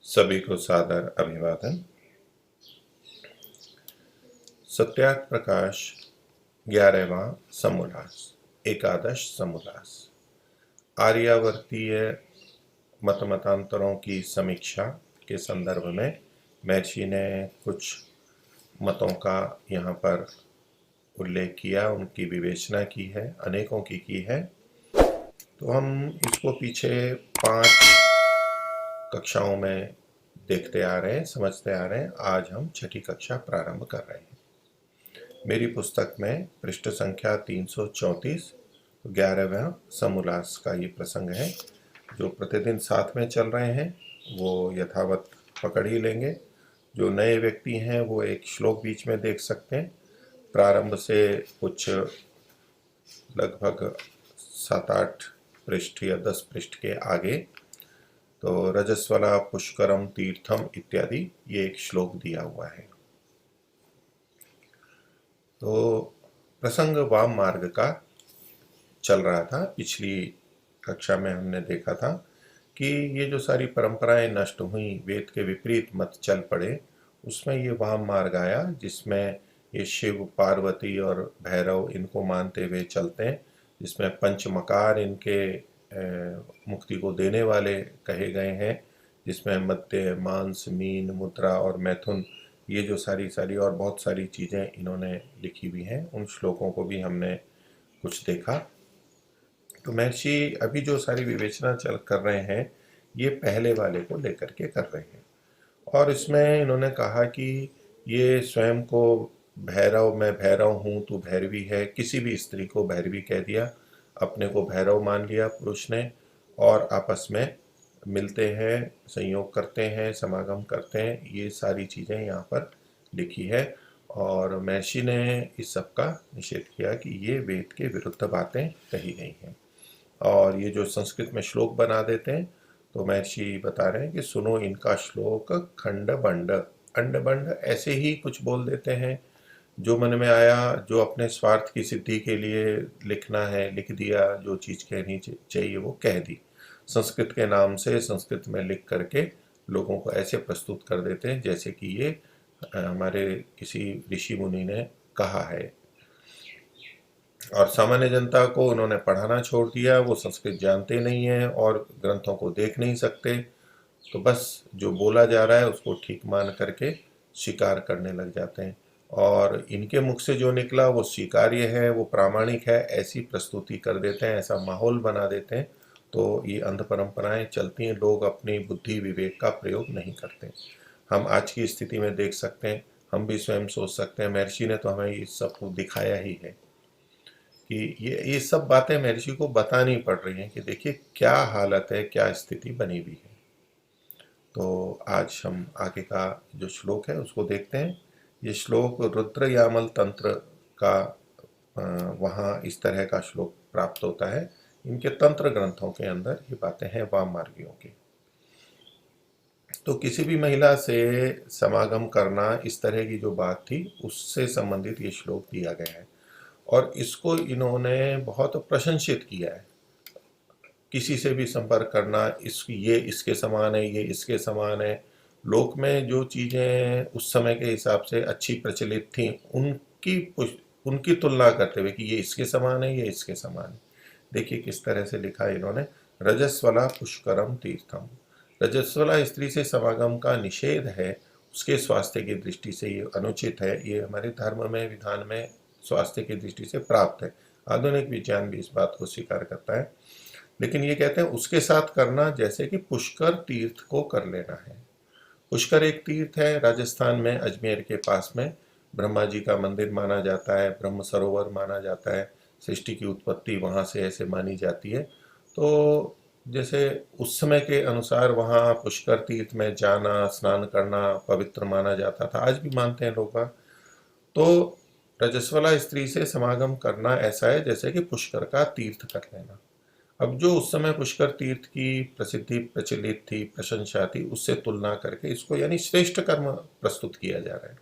सभी को सादर अभिवादन। सत्याग्रह प्रकाश 11वां समोल्लास, एकादश समोल्लास। आर्यावर्तीय मतांतरों की समीक्षा के संदर्भ में महर्षि ने कुछ मतों का यहाँ पर उल्लेख किया, उनकी विवेचना की है, अनेकों की है। तो हम इसको पीछे 5 कक्षाओं में देखते आ रहे हैं, समझते आ रहे हैं। आज हम 6ठी कक्षा प्रारंभ कर रहे हैं। मेरी पुस्तक में पृष्ठ संख्या 334 11वां समोल्लास का ये प्रसंग है। जो प्रतिदिन साथ में चल रहे हैं वो यथावत पकड़ ही लेंगे। जो नए व्यक्ति हैं वो एक श्लोक बीच में देख सकते हैं। प्रारंभ से कुछ लगभग 7-8 पृष्ठ या 10 पृष्ठ के आगे तो रजस्वला पुष्करम तीर्थम इत्यादि ये एक श्लोक दिया हुआ है। तो प्रसंग वाम मार्ग का चल रहा था। पिछली कक्षा में हमने देखा था कि ये जो सारी परंपराएं नष्ट हुई, वेद के विपरीत मत चल पड़े, उसमें ये वाम मार्ग आया जिसमें ये शिव, पार्वती और भैरव इनको मानते हुए चलते हैं, जिसमें पंचमकार इनके मुक्ति को देने वाले कहे गए हैं, जिसमें मध्य, मांस, मीन, मुद्रा और मैथुन ये जो सारी और बहुत सारी चीज़ें इन्होंने लिखी हुई हैं। उन श्लोकों को भी हमने कुछ देखा। तो महर्षि अभी जो सारी विवेचना कर रहे हैं ये पहले वाले को लेकर के कर रहे हैं। और इसमें इन्होंने कहा कि ये स्वयं को भैरव, मैं भैरव हूँ तू भैरवी है, किसी भी स्त्री को भैरवी कह दिया, अपने को भैरव मान लिया पुरुष ने, और आपस में मिलते हैं, संयोग करते हैं, समागम करते हैं। ये सारी चीज़ें यहाँ पर लिखी है। और महर्षि ने इस सब का निषेध किया कि ये वेद के विरुद्ध बातें कही गई हैं। और ये जो संस्कृत में श्लोक बना देते हैं, तो महर्षि बता रहे हैं कि सुनो इनका श्लोक खंड बंड अंड बंड ऐसे ही कुछ बोल देते हैं। जो मन में आया, जो अपने स्वार्थ की सिद्धि के लिए लिखना है लिख दिया, जो चीज़ कहनी चाहिए वो कह दी। संस्कृत के नाम से संस्कृत में लिख करके लोगों को ऐसे प्रस्तुत कर देते हैं जैसे कि ये हमारे किसी ऋषि मुनि ने कहा है। और सामान्य जनता को उन्होंने पढ़ाना छोड़ दिया, वो संस्कृत जानते नहीं हैं और ग्रंथों को देख नहीं सकते। तो बस जो बोला जा रहा है उसको ठीक मान करके स्वीकार करने लग जाते हैं, और इनके मुख से जो निकला वो स्वीकार्य है, वो प्रामाणिक है, ऐसी प्रस्तुति कर देते हैं, ऐसा माहौल बना देते हैं। तो ये अंध परंपराएं चलती हैं, लोग अपनी बुद्धि विवेक का प्रयोग नहीं करते। हम आज की स्थिति में देख सकते हैं, हम भी स्वयं सोच सकते हैं, महर्षि ने तो हमें इस सब को दिखाया ही है कि ये सब बातें महर्षि को बतानी पड़ रही हैं कि देखिए क्या हालत है, क्या स्थिति बनी हुई है। तो आज हम आगे का जो श्लोक है उसको देखते हैं। ये श्लोक रुद्र यामल तंत्र का वहाँ इस तरह का श्लोक प्राप्त होता है। इनके तंत्र ग्रंथों के अंदर ये बातें हैं वाम मार्गियों की। तो किसी भी महिला से समागम करना, इस तरह की जो बात थी उससे संबंधित ये श्लोक दिया गया है, और इसको इन्होंने बहुत प्रशंसित किया है। किसी से भी संपर्क करना, ये इसके समान है, ये इसके समान है। लोक में जो चीज़ें उस समय के हिसाब से अच्छी प्रचलित थी उनकी तुलना करते हुए कि ये इसके समान है, ये इसके समान है। देखिए किस तरह से लिखा है इन्होंने। रजस्वला पुष्करम तीर्थम, रजस्वला स्त्री से समागम का निषेध है, उसके स्वास्थ्य की दृष्टि से ये अनुचित है। ये हमारे धर्म में, विधान में स्वास्थ्य की दृष्टि से प्राप्त है। आधुनिक विज्ञान भी इस बात को स्वीकार करता है। लेकिन ये कहते हैं उसके साथ करना जैसे कि पुष्कर तीर्थ को कर लेना है। पुष्कर एक तीर्थ है, राजस्थान में अजमेर के पास में ब्रह्मा जी का मंदिर माना जाता है, ब्रह्म सरोवर माना जाता है। सृष्टि की उत्पत्ति वहाँ से ऐसे मानी जाती है। तो जैसे उस समय के अनुसार वहाँ पुष्कर तीर्थ में जाना, स्नान करना पवित्र माना जाता था, आज भी मानते हैं लोग। तो रजस्वला स्त्री से समागम करना ऐसा है जैसे कि पुष्कर का तीर्थ कर लेना। अब जो उस समय पुष्कर तीर्थ की प्रसिद्धि प्रचलित थी, प्रशंसा थी, उससे तुलना करके इसको यानी श्रेष्ठ कर्म प्रस्तुत किया जा रहा है।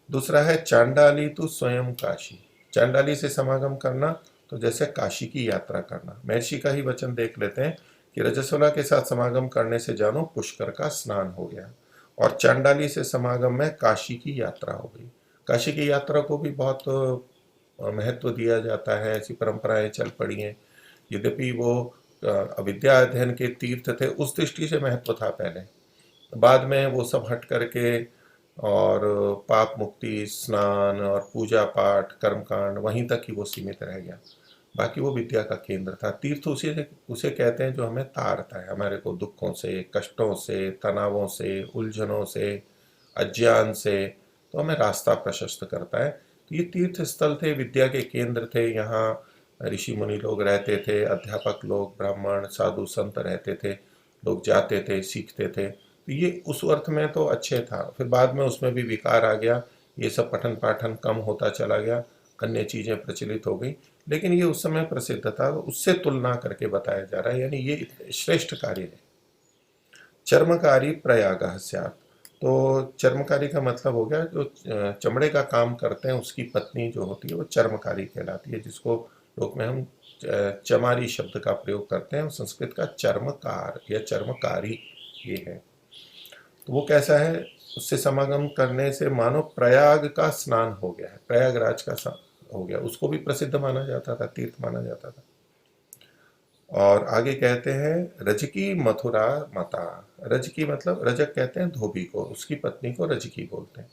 दूसरा है चांडाली तो स्वयं काशी, चांडाली से समागम करना तो जैसे काशी की यात्रा करना। महर्षि का ही वचन देख लेते हैं कि रजस्वला के साथ समागम करने से जानो पुष्कर का स्नान हो गया। और चांडाली से समागम में काशी की यात्रा हो गई। काशी की यात्रा को भी बहुत महत्व दिया जाता है, ऐसी परंपराएं चल पड़ी हैं। यद्यपि वो अविद्या अध्ययन के तीर्थ थे, उस दृष्टि से महत्व था पहले। बाद में वो सब हट करके और पाप मुक्ति, स्नान और पूजा पाठ, कर्मकांड वहीं तक ही वो सीमित रह गया। बाकी वो विद्या का केंद्र था। तीर्थ उसे उसे कहते हैं जो हमें तारता है, हमारे को दुखों से, कष्टों से, तनावों से, उलझनों से, अज्ञान से, तो हमें रास्ता प्रशस्त करता है। तो ये तीर्थ स्थल थे, विद्या के केंद्र थे। यहाँ ऋषि मुनि लोग रहते थे, अध्यापक लोग, ब्राह्मण, साधु संत रहते थे, लोग जाते थे, सीखते थे। तो ये उस अर्थ में तो अच्छे था। फिर बाद में उसमें भी विकार आ गया, ये सब पठन पाठन कम होता चला गया, अन्य चीज़ें प्रचलित हो गई। लेकिन ये उस समय प्रसिद्ध था, तो उससे तुलना करके बताया जा रहा है, यानी ये श्रेष्ठ कार्य है। चर्मकारी प्रयाग स्यात्। तो चर्मकारी का मतलब हो गया जो चमड़े का काम करते हैं, उसकी पत्नी जो होती है वो चर्मकारी कहलाती है, जिसको लोक में हम चमारी शब्द का प्रयोग करते हैं। संस्कृत का चर्मकार या चर्मकारी ये है। तो वो कैसा है, उससे समागम करने से मानो प्रयाग का स्नान हो गया है, प्रयागराज का हो गया। उसको भी प्रसिद्ध माना जाता था, तीर्थ माना जाता था। और आगे कहते हैं रजकी मथुरा मता। रजकी मतलब रजक कहते हैं धोबी को, उसकी पत्नी को रजकी बोलते हैं।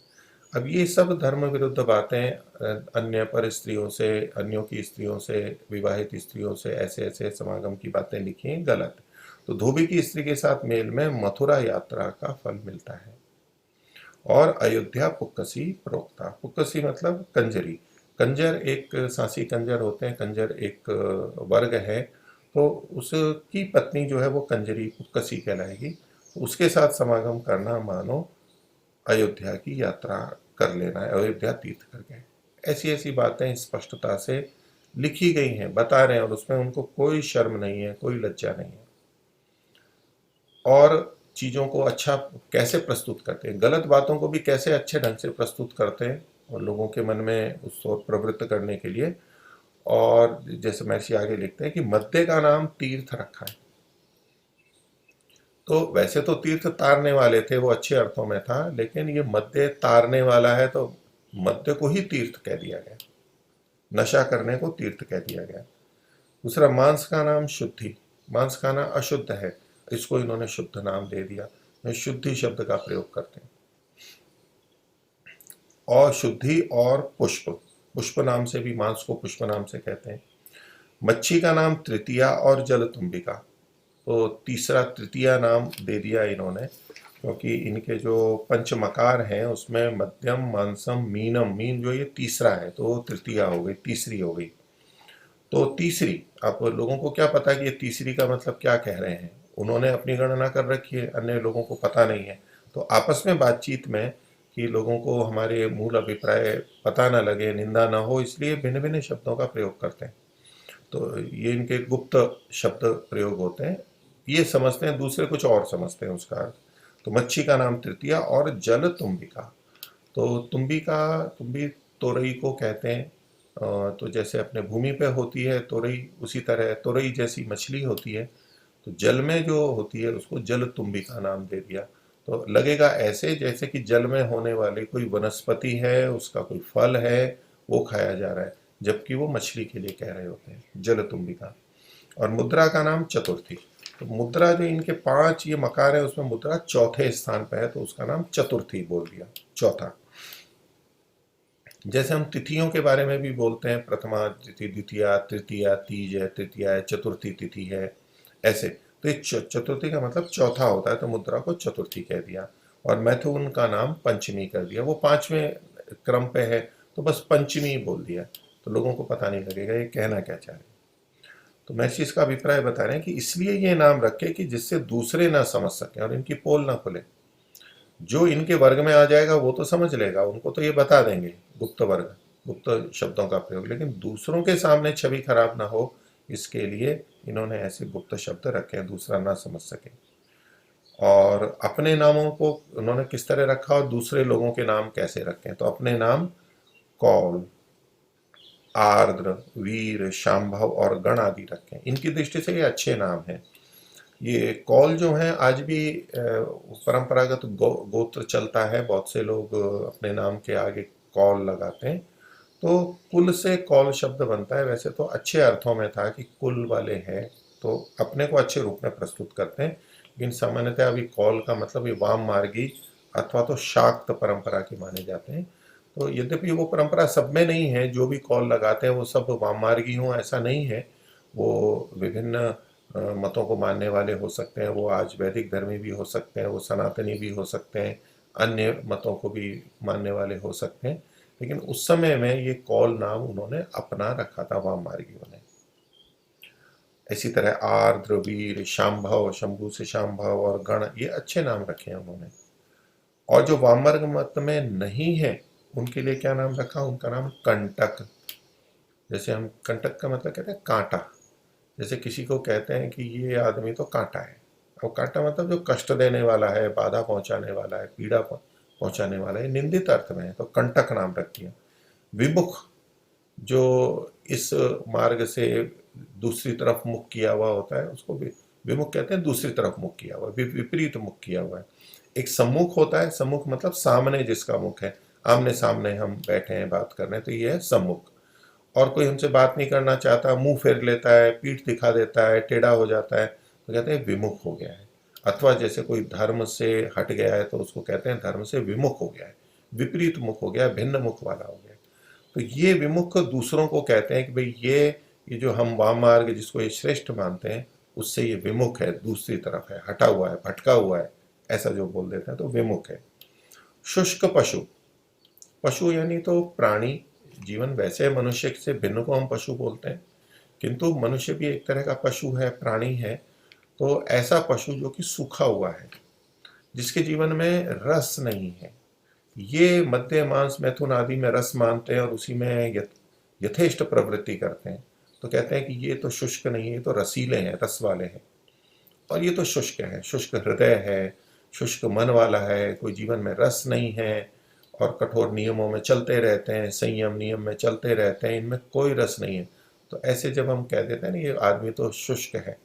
अब ये सब धर्म विरुद्ध बातें अन्य पर स्त्रियों से, अन्यों की स्त्रियों से, विवाहित स्त्रियों से ऐसे ऐसे समागम की बातें लिखी हैं, गलत। तो धोबी की स्त्री के साथ मेल में मथुरा यात्रा का फल मिलता है। और अयोध्या पुक्कसी प्रोक्ता। पुक्कसी मतलब कंजरी। कंजर एक सांसी कंजर होते हैं, कंजर एक वर्ग है। तो उसकी पत्नी जो है वो कंजरी पुक्कसी कहलाएगी। उसके साथ समागम करना मानो अयोध्या की यात्रा कर लेना है, अयोध्या तीर्थ कर गए। ऐसी ऐसी बातें स्पष्टता से लिखी गई हैं, बता रहे हैं, और उसमें उनको कोई शर्म नहीं है, कोई लज्जा नहीं है। और चीज़ों को अच्छा कैसे प्रस्तुत करते हैं, गलत बातों को भी कैसे अच्छे ढंग से प्रस्तुत करते हैं, और लोगों के मन में उसको प्रवृत्त करने के लिए। और जैसे महर्षि आगे लिखते हैं कि मध्य का नाम तीर्थ रखा है। तो वैसे तो तीर्थ तारने वाले थे, वो अच्छे अर्थों में था, लेकिन ये मध्य तारने वाला है, तो मध्य को ही तीर्थ कह दिया गया, नशा करने को तीर्थ कह दिया गया। दूसरा, मांस का नाम शुद्धि। मांस खाना अशुद्ध है, इसको इन्होंने शुद्ध नाम दे दिया। शुद्धि शब्द का प्रयोग करते हैं। और शुद्धि और पुष्प, पुष्प नाम से भी मांस को पुष्प नाम से कहते हैं। मच्छी का नाम तृतीया और जलतुंबिका। तो तीसरा तृतीया नाम दे दिया इन्होंने, क्योंकि इनके जो पंचमकार हैं उसमें मध्यम, मांसम, मीनम, मीन जो ये तीसरा है, तो तृतीया हो गई, तीसरी हो गई। तो तीसरी, आप लोगों को क्या पता कि ये तीसरी का मतलब क्या कह रहे हैं, उन्होंने अपनी गणना कर रखी है, अन्य लोगों को पता नहीं है। तो आपस में बातचीत में कि लोगों को हमारे मूल अभिप्राय पता न लगे, निंदा ना हो, इसलिए भिन्न भिन्न शब्दों का प्रयोग करते हैं। तो ये इनके गुप्त शब्द प्रयोग होते हैं, ये समझते हैं, दूसरे कुछ और समझते हैं उसका अर्थ। तो मच्छी का नाम तृतीया और जल तुम्बिका। तो तुम्बी तोरई को कहते हैं। तो जैसे अपने भूमि पे होती है तोरई, उसी तरह तोरई जैसी मछली होती है, तो जल में जो होती है उसको जल तुम्बिका नाम दे दिया। तो लगेगा ऐसे जैसे कि जल में होने वाली कोई वनस्पति है, उसका कोई फल है, वो खाया जा रहा है, जबकि वो मछली के लिए कह रहे होते हैं, जल तुम्बिका। और मुद्रा का नाम चतुर्थी। तो मुद्रा जो इनके 5 ये मकार है, उसमें मुद्रा चौथे स्थान पर है, तो उसका नाम चतुर्थी बोल दिया, चौथा। जैसे हम तिथियों के बारे में भी बोलते हैं, प्रथमा तिथि, द्वितीया, तृतीया, तीज है, तृतीया है, चतुर्थी तिथि है, ऐसे। तो ये चतुर्थी का मतलब चौथा होता है, तो मुद्रा को चतुर्थी कह दिया। और मैथुन का नाम पंचमी कर दिया, वो 5वें क्रम पे है, तो बस पंचमी बोल दिया, तो लोगों को पता नहीं लगेगा ये कहना क्या चाह रहे हैं। तो महर्षि इसका अभिप्राय बता रहे हैं कि इसलिए ये नाम रखे कि जिससे दूसरे ना समझ सकें और इनकी पोल ना खुले। जो इनके वर्ग में आ जाएगा वो तो समझ लेगा, उनको तो ये बता देंगे, गुप्त वर्ग, गुप्त शब्दों का प्रयोग, लेकिन दूसरों के सामने छवि खराब ना हो, इसके लिए इन्होंने ऐसे गुप्त शब्द रखे हैं, दूसरा ना समझ सके। और अपने नामों को उन्होंने किस तरह रखा और दूसरे लोगों के नाम कैसे रखे, तो अपने नाम कौल, आर्द्र, वीर, शांभव और गण आदि रखे। इनकी दृष्टि से ये अच्छे नाम हैं। ये कौल जो है आज भी परंपरागत गोत्र चलता है, बहुत से लोग अपने नाम के आगे कौल लगाते हैं। तो कुल से कौल शब्द बनता है। वैसे तो अच्छे अर्थों में था कि कुल वाले हैं, तो अपने को अच्छे रूप में प्रस्तुत करते हैं, लेकिन सामान्यतः अभी कौल का मतलब ये वाम मार्गी अथवा तो शाक्त परंपरा के माने जाते हैं। तो यद्यपि वो परंपरा सब में नहीं है, जो भी कौल लगाते हैं वो सब वाम मार्गी हों ऐसा नहीं है। वो विभिन्न मतों को मानने वाले हो सकते हैं, वो आज वैदिक धर्मी भी हो सकते हैं, वो सनातनी भी हो सकते हैं, अन्य मतों को भी मानने वाले हो सकते हैं। लेकिन उस समय में ये कौल नाम उन्होंने अपना रखा था वाम मार्गियों ने। इसी तरह आर्द्र, वीर, शांभव, शंभु से शांभव और गण, ये अच्छे नाम रखे हैं उन्होंने। और जो वामवर्ग मत में नहीं है उनके लिए क्या नाम रखा? उनका नाम कंटक। जैसे हम कंटक का मतलब कहते हैं कांटा। जैसे किसी को कहते हैं कि ये आदमी तो कांटा है, और कांटा मतलब जो कष्ट देने वाला है, बाधा पहुंचाने वाला है, पीड़ा पहुंचाने वाला है, निंदित अर्थ में है, तो कंटक नाम रख दिया। विमुख, जो इस मार्ग से दूसरी तरफ मुख किया हुआ होता है उसको भी विमुख कहते हैं, दूसरी तरफ मुख किया हुआ, विपरीत मुख किया हुआ है। एक सम्मुख होता है, सम्मुख मतलब सामने जिसका मुख है, आमने सामने हम बैठे हैं बात कर रहे हैं, तो ये है सम्मुख। और कोई हमसे बात नहीं करना चाहता, मुंह फेर लेता है, पीठ दिखा देता है, टेढ़ा हो जाता है, तो कहते हैं विमुख हो गया है। अथवा जैसे कोई धर्म से हट गया है तो उसको कहते हैं धर्म से विमुख हो गया है, विपरीत मुख हो गया, भिन्न मुख वाला हो गया। तो ये विमुख दूसरों को कहते हैं कि भाई ये जो हम वाम मार्ग जिसको ये श्रेष्ठ मानते हैं, उससे ये विमुख है, दूसरी तरफ है, हटा हुआ है, भटका हुआ है, ऐसा जो बोल देते हैं तो विमुख है। शुष्क पशु, पशु यानी तो प्राणी जीवन, वैसे मनुष्य से भिन्न को हम पशु बोलते हैं, किंतु मनुष्य भी एक तरह का पशु है, प्राणी है। तो ऐसा पशु जो कि सूखा हुआ है, जिसके जीवन में रस नहीं है। ये मध्य मांस मैथुन आदि में रस मानते हैं और उसी में यथेष्ट प्रवृत्ति करते हैं, तो कहते हैं कि ये तो शुष्क नहीं है, ये तो रसीले हैं, रस वाले हैं। और ये तो शुष्क है, शुष्क हृदय है, शुष्क मन वाला है, कोई जीवन में रस नहीं है, और कठोर नियमों में चलते रहते हैं, संयम नियम में चलते रहते हैं, इनमें कोई रस नहीं है। तो ऐसे जब हम कह देते हैं ना ये आदमी तो शुष्क है,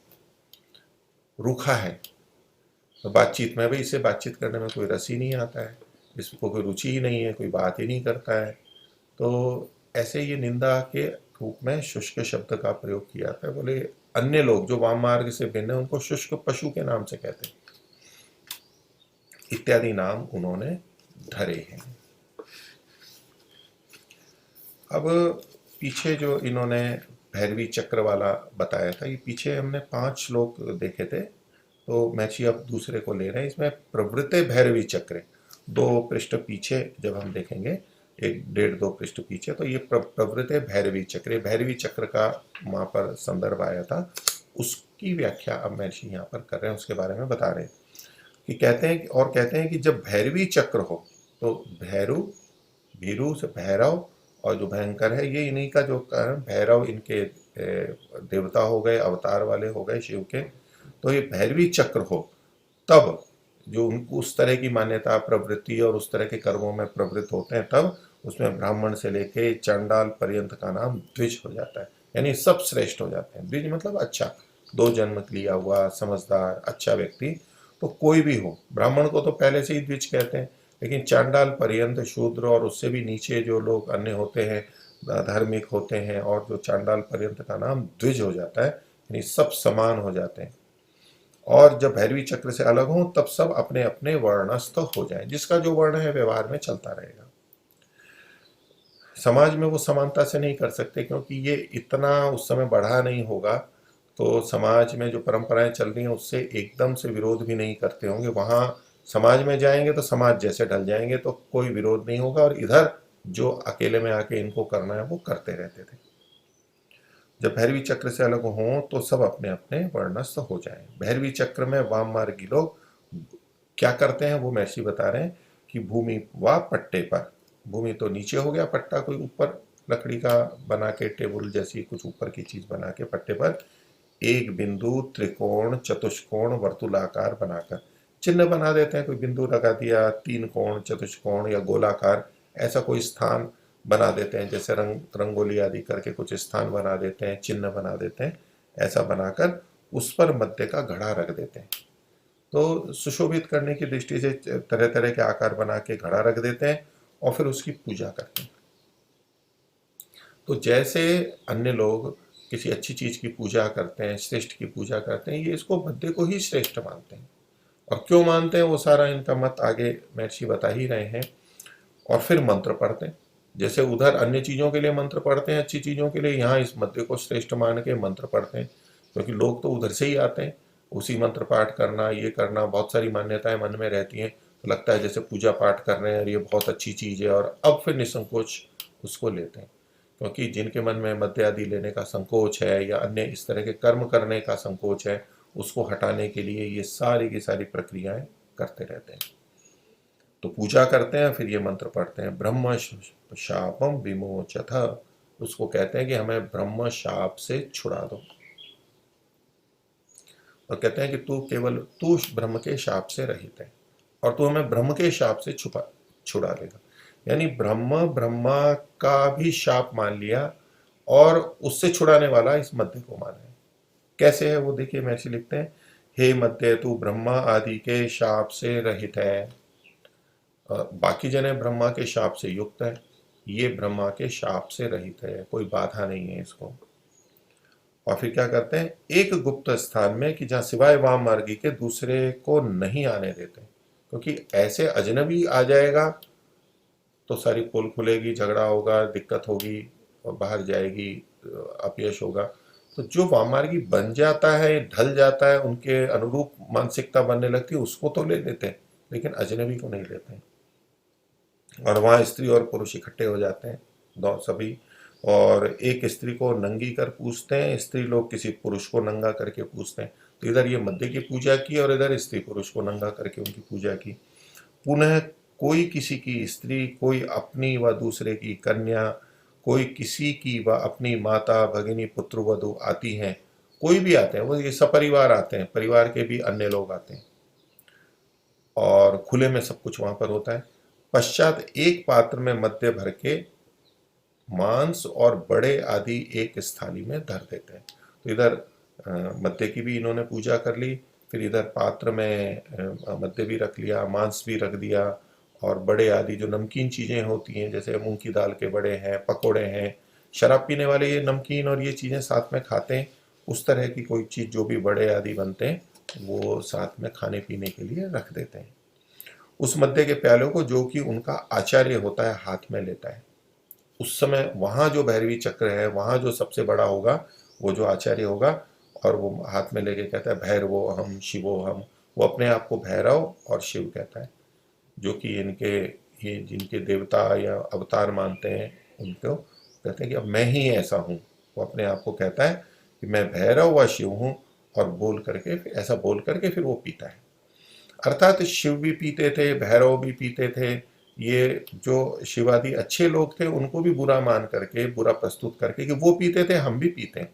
रूखा है, तो बातचीत में भी इसे बातचीत करने में कोई रस ही नहीं आता है, इसको कोई रुचि ही नहीं है, कोई बात ही नहीं करता है, तो ऐसे ये निंदा के रूप में शुष्क शब्द का प्रयोग किया जाता है। बोले अन्य लोग जो वाम मार्ग से भिन्न है उनको शुष्क पशु के नाम से कहते हैं, इत्यादि नाम उन्होंने धरे हैं। अब पीछे जो इन्होंने भैरवी चक्र वाला बताया था, ये पीछे हमने 5 श्लोक देखे थे, तो मैची अब दूसरे को ले रहे हैं। इसमें प्रवृत्ते भैरवी चक्र 2 पृष्ठ पीछे जब हम देखेंगे, 1.5-2 पृष्ठ पीछे, तो ये प्रवृत्ते भैरवी चक्र, भैरवी चक्र का वहाँ पर संदर्भ आया था, उसकी व्याख्या अब महर्षि यहाँ पर कर रहे हैं, उसके बारे में बता रहे हैं कि कहते हैं कि जब भैरवी चक्र हो तो भैरू, भीरू से भैरव, और जो भयंकर है ये इन्हीं का जो कारण भैरव, इनके देवता हो गए, अवतार वाले हो गए शिव के। तो ये भैरवी चक्र हो तब जो उनको उस तरह की मान्यता, प्रवृत्ति और उस तरह के कर्मों में प्रवृत्त होते हैं, तब उसमें ब्राह्मण से लेके चंडाल पर्यंत का नाम द्विज हो जाता है, यानी सब श्रेष्ठ हो जाते हैं। द्विज मतलब अच्छा, 2 जन्म लिया हुआ, समझदार, अच्छा व्यक्ति, तो कोई भी हो। ब्राह्मण को तो पहले से ही द्विज कहते हैं, लेकिन चांडाल पर्यंत, शूद्र और उससे भी नीचे जो लोग अन्य होते हैं, धार्मिक होते हैं, और जो चांडाल पर्यंत का नाम द्विज हो जाता है, यानी सब समान हो जाते हैं। और जब भैरवी चक्र से अलग हों तब सब अपने अपने वर्णस्थ हो जाएं, जिसका जो वर्ण है व्यवहार में चलता रहेगा। समाज में वो समानता से नहीं कर सकते, क्योंकि ये इतना उस समय बढ़ा नहीं होगा, तो समाज में जो परंपराएं चल रही हैं उससे एकदम से विरोध भी नहीं करते होंगे। वहाँ समाज में जाएंगे तो समाज जैसे ढल जाएंगे, तो कोई विरोध नहीं होगा, और इधर जो अकेले में आके इनको करना है वो करते रहते थे। जब भैरवी चक्र से अलग हों तो सब अपने अपने वर्णस्थ हो जाएं। भैरवी चक्र में वाम मार्गी लोग क्या करते हैं वो महर्षि बता रहे हैं कि भूमि व पट्टे पर, भूमि तो नीचे हो गया, पट्टा कोई ऊपर लकड़ी का बना के, टेबल जैसी कुछ ऊपर की चीज बना के, पट्टे पर एक बिंदु, त्रिकोण, चतुष्कोण, वर्तुलाकार बनाकर चिन्ह बना देते हैं। कोई बिंदु लगा दिया, 3 कोण, चतुष्कोण या गोलाकार, ऐसा कोई स्थान बना देते हैं, जैसे रंगोली आदि करके कुछ स्थान बना देते हैं, चिन्ह बना देते हैं। ऐसा बनाकर उस पर मद्य का घड़ा रख देते हैं। तो सुशोभित करने की दृष्टि से तरह तरह के आकार बना के घड़ा रख देते हैं और फिर उसकी पूजा करते हैं। तो जैसे अन्य लोग किसी अच्छी चीज की पूजा करते हैं, श्रेष्ठ की पूजा करते हैं, ये इसको मद्य को ही श्रेष्ठ मानते हैं। और क्यों मानते हैं वो सारा इनका मत आगे महर्षि बता ही रहे हैं। और फिर मंत्र पढ़ते हैं। जैसे उधर अन्य चीजों के लिए मंत्र पढ़ते हैं, अच्छी चीजों के लिए, यहाँ इस मद्य को श्रेष्ठ मान के मंत्र पढ़ते हैं। क्योंकि लोग तो उधर से ही आते हैं, उसी मंत्र पाठ करना, ये करना, बहुत सारी मान्यताएं मन में रहती हैं, तो लगता है जैसे पूजा पाठ कर रहे हैं और ये बहुत अच्छी चीज है, और अब फिर निसंकोच उसको लेते हैं। क्योंकि जिनके मन में मद्य आदि लेने का संकोच है या अन्य इस तरह के कर्म करने का संकोच है, उसको हटाने के लिए ये सारी की सारी प्रक्रियाएं करते रहते हैं। तो पूजा करते हैं, फिर ये मंत्र पढ़ते हैं, ब्रह्म शापम विमोचथ। उसको कहते हैं कि हमें ब्रह्म शाप से छुड़ा दो। और कहते हैं कि तू ब्रह्म के शाप से रहित है और तू हमें ब्रह्म के शाप से छुड़ा देगा। यानी ब्रह्मा का भी शाप मान लिया और उससे छुड़ाने वाला इस मध्य को माना है। कैसे है वो देखिए, महर्षि लिखते हैं, हे मध्य तू ब्रह्मा आदि के शाप से रहित है। बाकी जने ब्रह्मा के शाप से युक्त है, ये ब्रह्मा के शाप से रहित है, कोई बाधा नहीं है इसको। और फिर क्या करते हैं, एक गुप्त स्थान में कि जहां सिवाय वाम मार्गी के दूसरे को नहीं आने देते, क्योंकि ऐसे अजनबी आ जाएगा तो सारी पोल खुलेगी, झगड़ा होगा, दिक्कत होगी और बाहर जाएगी, अपयश होगा। तो जो वामार्गी बन जाता है, ढल जाता है, उनके अनुरूप मानसिकता बनने लगती है, उसको तो ले लेते हैं, लेकिन अजनबी को नहीं लेते हैं। और वहाँ स्त्री और पुरुष इकट्ठे हो जाते हैं, दो सभी, और एक स्त्री को नंगी कर पूछते हैं, स्त्री लोग किसी पुरुष को नंगा करके पूछते हैं। तो इधर ये मध्य की पूजा की और इधर स्त्री पुरुष को नंगा करके उनकी पूजा की। पुनः कोई किसी की स्त्री, कोई अपनी व दूसरे की कन्या, कोई किसी की व अपनी माता, भगिनी, पुत्र, वधू आती हैं, कोई भी आते हैं, वो ये सपरिवार आते हैं, परिवार के भी अन्य लोग आते हैं, और खुले में सब कुछ वहां पर होता है। पश्चात एक पात्र में मद्य भर के मांस और बड़े आदि एक स्थाली में धर देते हैं। तो इधर मद्य की भी इन्होंने पूजा कर ली, फिर इधर पात्र में मद्य भी रख लिया, मांस भी रख दिया, और बड़े आदि जो नमकीन चीज़ें होती हैं, जैसे मूंग की दाल के बड़े हैं, पकोड़े हैं, शराब पीने वाले ये नमकीन और ये चीज़ें साथ में खाते हैं, उस तरह की कोई चीज़ जो भी बड़े आदि बनते हैं वो साथ में खाने पीने के लिए रख देते हैं। उस मद्य के प्यालों को जो कि उनका आचार्य होता है हाथ में लेता है। उस समय वहाँ जो भैरवी चक्र है, वहाँ जो सबसे बड़ा होगा वो जो आचार्य होगा, और वो हाथ में लेके कहता है भैरवो हम शिवो हम। वो अपने आप को भैरव और शिव कहता है, जो कि ये जिनके देवता या अवतार मानते हैं उनको कहते हैं कि अब मैं ही ऐसा हूँ। वो अपने आप को कहता है कि मैं भैरव व शिव हूँ, और ऐसा बोल करके फिर वो पीता है। अर्थात शिव भी पीते थे, भैरव भी पीते थे, ये जो शिवादि अच्छे लोग थे उनको भी बुरा मान करके, बुरा प्रस्तुत करके कि वो पीते थे हम भी पीते हैं।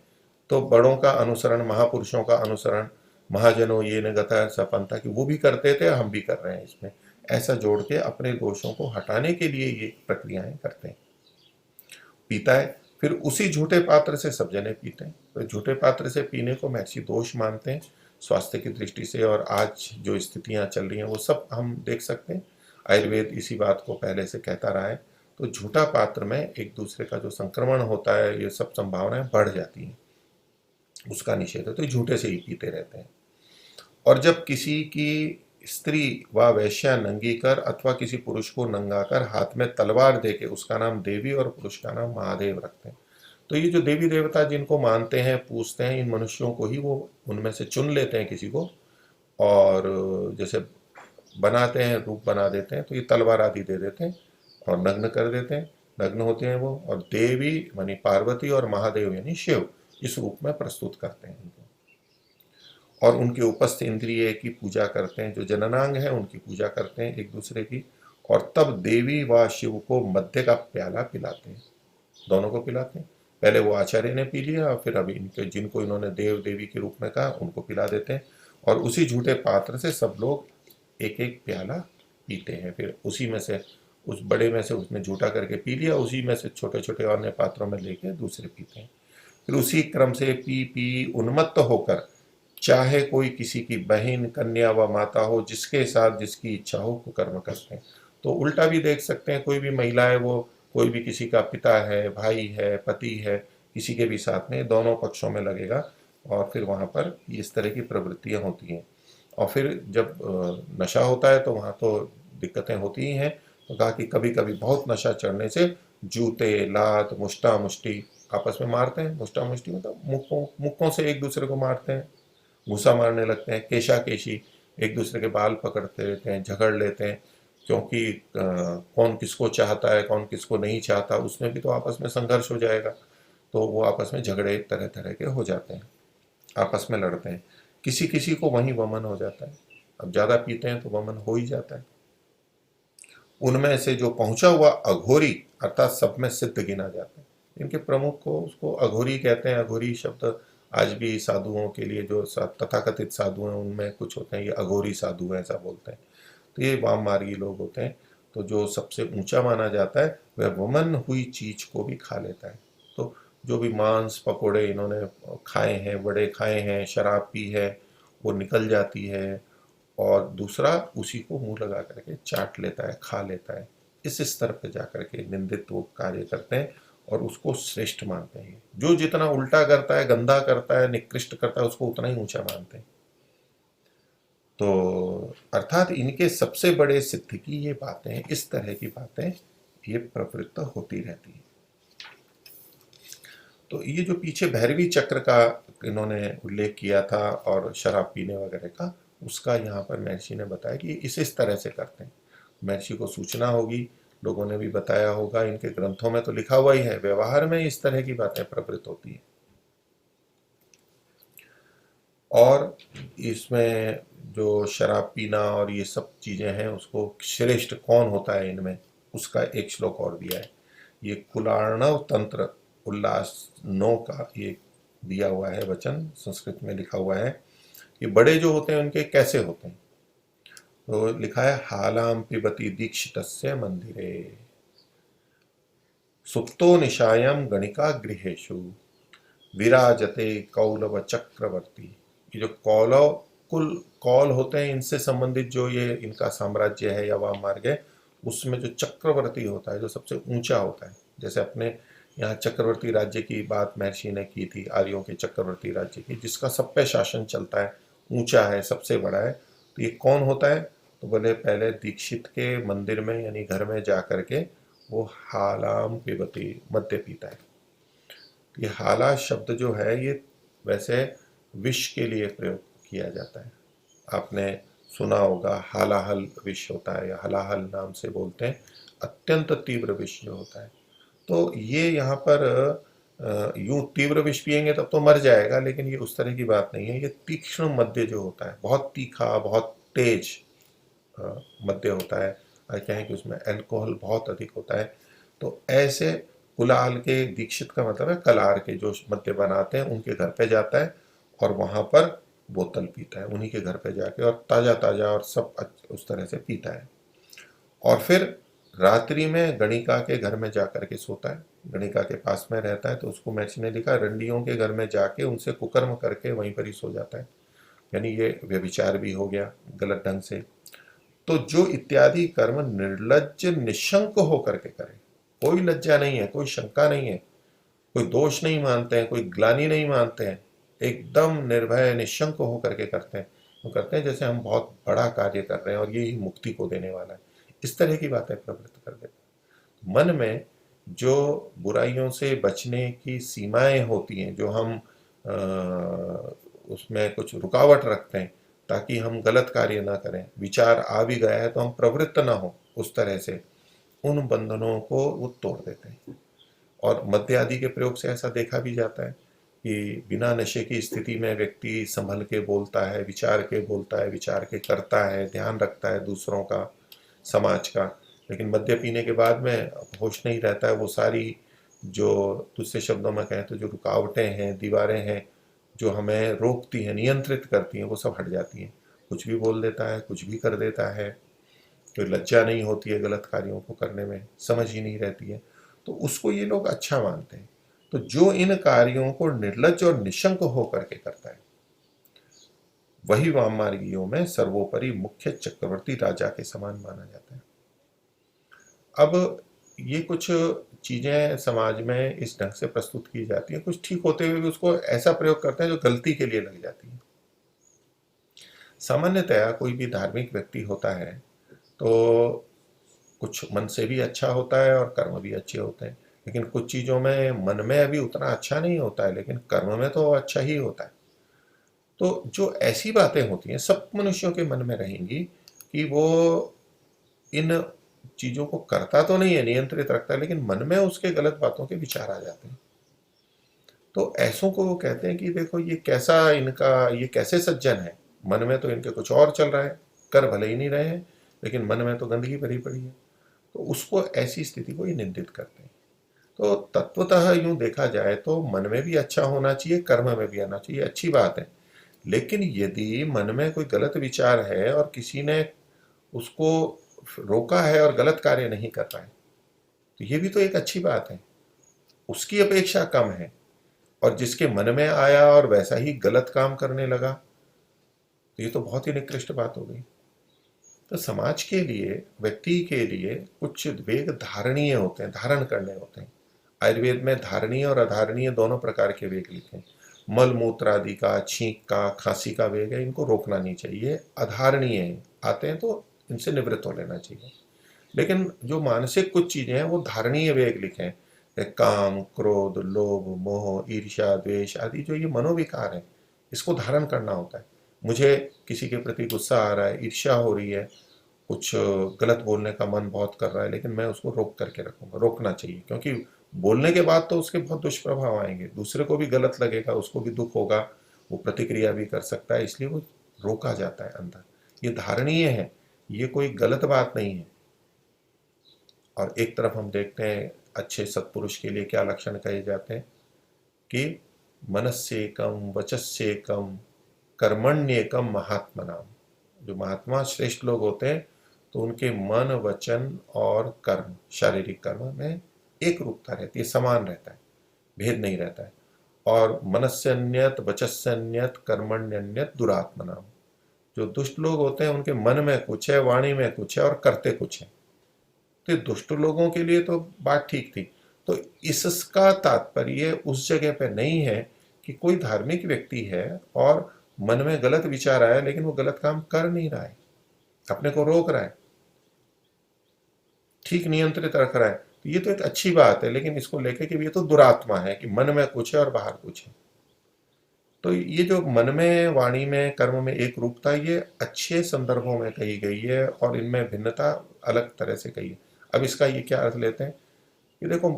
तो बड़ों का अनुसरण, महापुरुषों का अनुसरण, महाजनों ये न गता सपंथा, कि वो भी करते थे हम भी कर रहे हैं इसमें, ऐसा जोड़ के अपने दोषों को हटाने के लिए ये प्रक्रियाएं करते हैं। पीता है, फिर उसी झूठे पात्र से सब जने पीते हैं। तो झूठे पात्र से पीने को महर्षि दोष मानते हैं स्वास्थ्य की दृष्टि से, और आज जो स्थितियां चल रही हैं वो सब हम देख सकते हैं। आयुर्वेद इसी बात को पहले से कहता रहा है। तो झूठा पात्र में एक दूसरे का जो संक्रमण होता है, ये सब संभावनाएं बढ़ जाती हैं, उसका निषेध है। तो झूठे से ही पीते रहते हैं। और जब किसी की स्त्री व वैश्या नंगी कर अथवा किसी पुरुष को नंगा कर हाथ में तलवार देके उसका नाम देवी और पुरुष का नाम महादेव रखते हैं। तो ये जो देवी देवता जिनको मानते हैं, पूजते हैं, इन मनुष्यों को ही वो उनमें से चुन लेते हैं किसी को, और जैसे बनाते हैं, रूप बना देते हैं, तो ये तलवार आदि दे देते हैं और नग्न कर देते हैं, नग्न होते हैं वो, और देवी यानी पार्वती और महादेव यानी शिव इस रूप में प्रस्तुत करते हैं इनको, और उनके उपस्थ इंद्रिय की पूजा करते हैं, जो जननांग है उनकी पूजा करते हैं एक दूसरे की, और तब देवी व शिव को मध्य का प्याला पिलाते हैं, दोनों को पिलाते हैं। पहले वो आचार्य ने पी लिया, फिर अभी इनके जिनको इन्होंने देव देवी के रूप में कहा उनको पिला देते हैं, और उसी झूठे पात्र से सब लोग एक एक प्याला पीते हैं। फिर उसी में से, उस बड़े में से उसने झूठा करके पी लिया, उसी में से छोटे छोटे अन्य पात्रों में लेके दूसरे पीते हैं। फिर उसी क्रम से पी पी उन्मत्त होकर चाहे कोई किसी की बहन, कन्या व माता हो, जिसके साथ जिसकी इच्छा हो कुकर्म करते हैं। तो उल्टा भी देख सकते हैं, कोई भी महिला है, वो कोई भी किसी का पिता है, भाई है, पति है, किसी के भी साथ में दोनों पक्षों में लगेगा, और फिर वहाँ पर इस तरह की प्रवृत्तियाँ होती हैं। और फिर जब नशा होता है तो वहाँ तो दिक्कतें होती ही हैं। तो कहा कि कभी कभी बहुत नशा चढ़ने से जूते, लात, मुष्टा मुष्टी आपस में मारते हैं। मुष्टा मुष्टी मतलब मुक्कों मुक्कों से एक दूसरे को मारते हैं, घूसा मारने लगते हैं, केशा केशी, एक दूसरे के बाल पकड़ते रहते हैं, झगड़ लेते हैं, क्योंकि कौन किसको चाहता है, कौन किसको नहीं चाहता, उसमें भी तो आपस में संघर्ष हो जाएगा। तो वो आपस में झगड़े तरह तरह के हो जाते हैं, आपस में लड़ते हैं। किसी किसी को वहीं वमन हो जाता है। अब ज़्यादा पीते हैं तो वमन हो ही जाता है। उनमें से जो पहुंचा हुआ अघोरी अर्थात सब में सिद्ध गिना जाता है। इनके प्रमुख को उसको अघोरी कहते हैं। अघोरी शब्द आज भी साधुओं के लिए, जो तथाकथित साधु हैं उनमें कुछ होते हैं, ये अघोरी साधु हैं ऐसा बोलते हैं। तो ये वाम मार्गी लोग होते हैं। तो जो सबसे ऊंचा माना जाता है वह वमन हुई चीज को भी खा लेता है। तो जो भी मांस पकोड़े इन्होंने खाए हैं, वड़े खाए हैं, शराब पी है, वो निकल जाती है, और दूसरा उसी को मुंह लगा करके चाट लेता है, खा लेता है। इस स्तर पे जाकर के निंदित वो कार्य करते हैं और उसको श्रेष्ठ मानते हैं। जो जितना उल्टा करता है, गंदा करता है, निकृष्ट करता है, उसको उतना ही ऊंचा मानते हैं। तो अर्थात इनके सबसे बड़े सिद्ध की ये बातें, इस तरह की बातें ये प्रवृत्त होती रहती है। तो ये जो पीछे भैरवी चक्र का इन्होंने उल्लेख किया था और शराब पीने वगैरह का, उसका यहाँ पर महर्षि ने बताया कि इस तरह से करते हैं। महर्षि को सूचना होगी, लोगों ने भी बताया होगा, इनके ग्रंथों में तो लिखा हुआ ही है। व्यवहार में इस तरह की बातें प्रवृत्त होती है। और इसमें जो शराब पीना और ये सब चीजें हैं, उसको श्रेष्ठ कौन होता है इनमें, उसका एक श्लोक और दिया है। ये कुलार्णव तंत्र उल्लास नो का ये दिया हुआ है वचन, संस्कृत में लिखा हुआ है कि बड़े जो होते हैं उनके कैसे होते हैं। तो लिखा है, हालाम पिबती दीक्षितस्य मंदिरे सुप्तो निशायाम गणिका गृहेशु विराजते कौलव चक्रवर्ती। ये जो कौलव कुल कौल होते हैं, इनसे संबंधित जो ये इनका साम्राज्य है या वाम मार्ग है, उसमें जो चक्रवर्ती होता है, जो सबसे ऊंचा होता है, जैसे अपने यहाँ चक्रवर्ती राज्य की बात महर्षि ने की थी, आर्यों के चक्रवर्ती राज्य की, जिसका सब पे शासन चलता है, ऊंचा है, सबसे बड़ा है। तो ये कौन होता है? तो बोले पहले दीक्षित के मंदिर में यानी घर में जा करके वो हालाम पिबती मद्य पीता है। ये हाला शब्द जो है ये वैसे विष के लिए प्रयोग किया जाता है। आपने सुना होगा हालाहल विष होता है, या हलाहल नाम से बोलते हैं, अत्यंत तीव्र विष जो होता है। तो ये यहाँ पर यूं तीव्र विष पिएंगे तब तो मर जाएगा, लेकिन ये उस तरह की बात नहीं है। ये तीक्ष्ण मद्य जो होता है, बहुत तीखा, बहुत तेज मद्य होता है। क्या है कि उसमें अल्कोहल बहुत अधिक होता है। तो ऐसे कुलाल के, दीक्षित का मतलब है कलार के जो मद्य बनाते हैं, उनके घर पे जाता है और वहां पर बोतल पीता है, उन्हीं के घर पे जाके, और ताजा ताजा और सब उस तरह से पीता है। और फिर रात्रि में गणिका के घर में जाकर के सोता है, गणिका के पास में रहता है। तो उसको महर्षि ने लिखा, रंडियों के घर में जाके उनसे कुकर्म करके वहीं पर ही सो जाता है। यानी ये व्यभिचार भी हो गया गलत ढंग से। तो जो इत्यादि कर्म निर्लज्ज निशंक होकर के करे, कोई लज्जा नहीं है, कोई शंका नहीं है, कोई दोष नहीं मानते हैं, कोई ग्लानि नहीं मानते हैं, एकदम निर्भय निशंक होकर के करते हैं। वो करते हैं जैसे हम बहुत बड़ा कार्य कर रहे हैं और ये ही मुक्ति को देने वाला है। इस तरह की बातें प्रवृत्त कर देते हैं। मन में जो बुराइयों से बचने की सीमाएं होती हैं, जो हम उसमें कुछ रुकावट रखते हैं ताकि हम गलत कार्य ना करें, विचार आ भी गया है तो हम प्रवृत्त ना हो उस तरह से, उन बंधनों को वो तोड़ देते हैं। और मद्य आदि के प्रयोग से ऐसा देखा भी जाता है कि बिना नशे की स्थिति में व्यक्ति संभल के बोलता है, विचार के बोलता है, विचार के करता है, ध्यान रखता है दूसरों का, समाज का। लेकिन मद्य पीने के बाद में होश नहीं रहता है। वो सारी जो, दूसरे शब्दों में कहें तो जो रुकावटें हैं, दीवारें हैं, जो हमें रोकती हैं, नियंत्रित करती हैं, वो सब हट जाती हैं। कुछ भी बोल देता है, कुछ भी कर देता है। कोई लज्जा नहीं होती है गलत कार्यों को करने में, समझ ही नहीं रहती है। तो उसको ये लोग अच्छा मानते हैं। तो जो इन कार्यों को निर्लज्ज और निशंक होकर के करता है, वही वाममार्गियों में सर्वोपरि मुख्य चक्रवर्ती राजा के समान माना जाता है। अब ये कुछ चीजें समाज में इस ढंग से प्रस्तुत की जाती हैं, कुछ ठीक होते हुए भी उसको ऐसा प्रयोग करते हैं जो गलती के लिए लग जाती है। सामान्यतया कोई भी धार्मिक व्यक्ति होता है तो कुछ मन से भी अच्छा होता है और कर्म भी अच्छे होते हैं, लेकिन कुछ चीजों में मन में अभी उतना अच्छा नहीं होता है, लेकिन कर्म में तो अच्छा ही होता है। तो जो ऐसी बातें होती हैं सब मनुष्यों के मन में रहेंगी कि वो इन चीजों को करता तो नहीं है, नियंत्रित रखता है, लेकिन मन में उसके गलत बातों के विचार आ जाते हैं। तो ऐसों को वो कहते हैं कि देखो ये कैसा इनका, ये कैसे सज्जन है, मन में तो इनके कुछ और चल रहा है, कर भले ही नहीं रहे हैं, लेकिन मन में तो गंदगी भरी पड़ी है। तो उसको, ऐसी स्थिति को ये निंदित करते हैं। तो तत्वतः यूं देखा जाए तो मन में भी अच्छा होना चाहिए, कर्म में भी आना चाहिए, अच्छी बात है। लेकिन यदि मन में कोई गलत विचार है और किसी ने उसको रोका है और गलत कार्य नहीं कर रहा है, तो ये भी तो एक अच्छी बात है, उसकी अपेक्षा कम है। और जिसके मन में आया और वैसा ही गलत काम करने लगा, तो ये तो बहुत ही निकृष्ट बात हो गई। तो समाज के लिए, व्यक्ति के लिए कुछ वेग धारणीय होते हैं, धारण करने होते हैं। आयुर्वेद में धारणीय और अधारणीय दोनों प्रकार के वेग लिखे हैं। मल मूत्र आदि का, छींक का, खांसी का वेग है, इनको रोकना नहीं चाहिए, अधारणीय है, आते हैं तो इनसे निवृत्त हो लेना चाहिए। लेकिन जो मानसिक कुछ चीजें हैं वो धारणीय वेग लिखे हैं, काम, क्रोध, लोभ, मोह, ईर्ष्या, द्वेष आदि जो ये मनोविकार है, इसको धारण करना होता है। मुझे किसी के प्रति गुस्सा आ रहा है, ईर्ष्या हो रही है, कुछ गलत बोलने का मन बहुत कर रहा है, लेकिन मैं उसको रोक करके रखूंगा, रोकना चाहिए, क्योंकि बोलने के बाद तो उसके बहुत दुष्प्रभाव आएंगे, दूसरे को भी गलत लगेगा, उसको भी दुख होगा, वो प्रतिक्रिया भी कर सकता है, इसलिए वो रोका जाता है अंदर। ये धारणीय है, ये कोई गलत बात नहीं है। और एक तरफ हम देखते हैं अच्छे सत्पुरुष के लिए क्या लक्षण कहे जाते हैं कि मनस्येकम वचस्येकम कर्मण्येकम महात्मनाम। जो महात्मा श्रेष्ठ लोग होते हैं तो उनके मन, वचन और कर्म, शारीरिक कर्म में एक रूपता रहती है, समान रहता है, भेद नहीं रहता है। और मनस्यन्यत वचस्यन्यत कर्मण्यन्यत दुरात्मनाम। जो दुष्ट लोग होते हैं उनके मन में कुछ है, वाणी में कुछ है और करते कुछ है। तो दुष्ट लोगों के लिए तो बात ठीक थी। तो इसका तात्पर्य उस जगह पे नहीं है कि कोई धार्मिक व्यक्ति है और मन में गलत विचार आया लेकिन वो गलत काम कर नहीं रहा है, अपने को रोक रहा है, ठीक नियंत्रित रख रहा है, तो ये तो एक अच्छी बात है। लेकिन इसको लेके कि ये तो दुरात्मा है कि मन में कुछ है और बाहर कुछ है। तो ये जो मन में, वाणी में, कर्म में एक रूपता, ये अच्छे संदर्भों में कही गई है और इनमें भिन्नता अलग तरह से कही है। अब इसका ये क्या अर्थ लेते हैं कि देखो,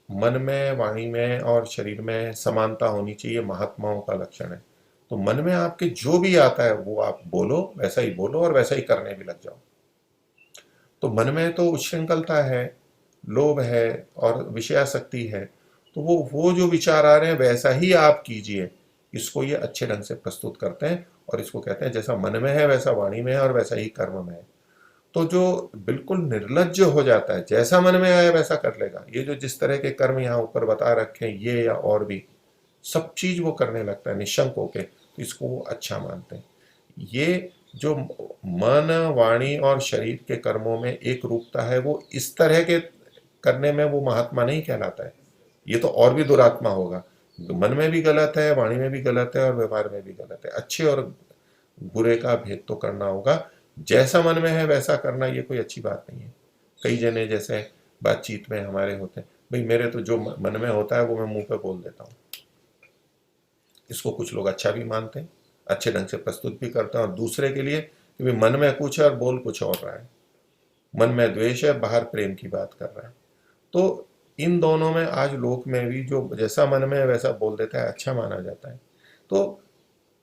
मन में, वाणी में और शरीर में समानता होनी चाहिए, महात्माओं का लक्षण है। तो मन में आपके जो भी आता है वो आप बोलो, वैसा ही बोलो और वैसा ही करने भी लग जाओ। तो मन में तो उच्छृंखलता है, लोभ है और विषयासक्ति है, तो वो जो विचार आ रहे हैं वैसा ही आप कीजिए। इसको ये अच्छे ढंग से प्रस्तुत करते हैं और इसको कहते हैं जैसा मन में है वैसा वाणी में है और वैसा ही कर्म में है। तो जो बिल्कुल निर्लज्ज हो जाता है, जैसा मन में आया वैसा कर लेगा, ये जो जिस तरह के कर्म यहाँ ऊपर बता रखे हैं ये या और भी सब चीज वो करने लगता है निशंक होके, तो इसको वो अच्छा मानते हैं। ये जो मन, वाणी और शरीर के कर्मों में एक रूपता है, वो इस तरह के करने में वो महात्मा नहीं कहलाता है, ये तो और भी दुरात्मा होगा। मन में भी गलत है, वाणी में भी गलत है और व्यवहार में भी गलत है। अच्छे और बुरे का भेद तो करना होगा, जैसा मन में है वैसा करना ये कोई अच्छी बात नहीं है। कई जने जैसे बातचीत में हमारे होते हैं, भाई मेरे तो जो मन में होता है वो मैं मुंह पे बोल देता हूँ, इसको कुछ लोग अच्छा भी मानते हैं, अच्छे ढंग से प्रस्तुत भी करते हैं, और दूसरे के लिए कि भाई मन में कुछ है और बोल कुछ और रहा है, मन में द्वेष है, बाहर प्रेम की बात कर रहा है। तो इन दोनों में आज लोक में भी जो जैसा मन में है वैसा बोल देता है, अच्छा माना जाता है। तो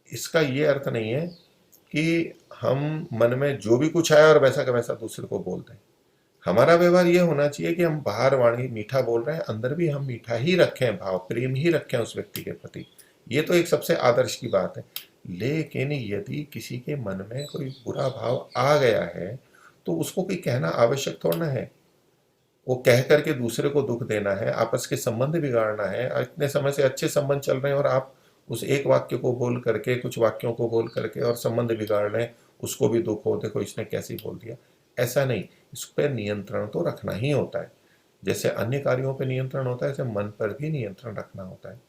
इसका ये अर्थ नहीं है कि हम मन में जो भी कुछ आया और वैसा का वैसा दूसरे को बोल दें। हमारा व्यवहार ये होना चाहिए कि हम बाहर वाणी मीठा बोल रहे हैं, अंदर भी हम मीठा ही रखें, भाव प्रेम ही रखें उस व्यक्ति के प्रति। ये तो एक सबसे आदर्श की बात है। लेकिन यदि किसी के मन में कोई बुरा भाव आ गया है तो उसको कोई कहना आवश्यक थोड़ा है, वो कह करके दूसरे को दुख देना है, आपस के संबंध बिगाड़ना है। इतने समय से अच्छे संबंध चल रहे हैं और आप उस एक वाक्य को बोल करके, कुछ वाक्यों को बोल करके और संबंध बिगाड़ लें, उसको भी दुख हो, देखो इसने कैसे बोल दिया। ऐसा नहीं, इस पर नियंत्रण तो रखना ही होता है। जैसे अन्य कार्यों पर नियंत्रण होता है, ऐसे मन पर भी नियंत्रण रखना होता है।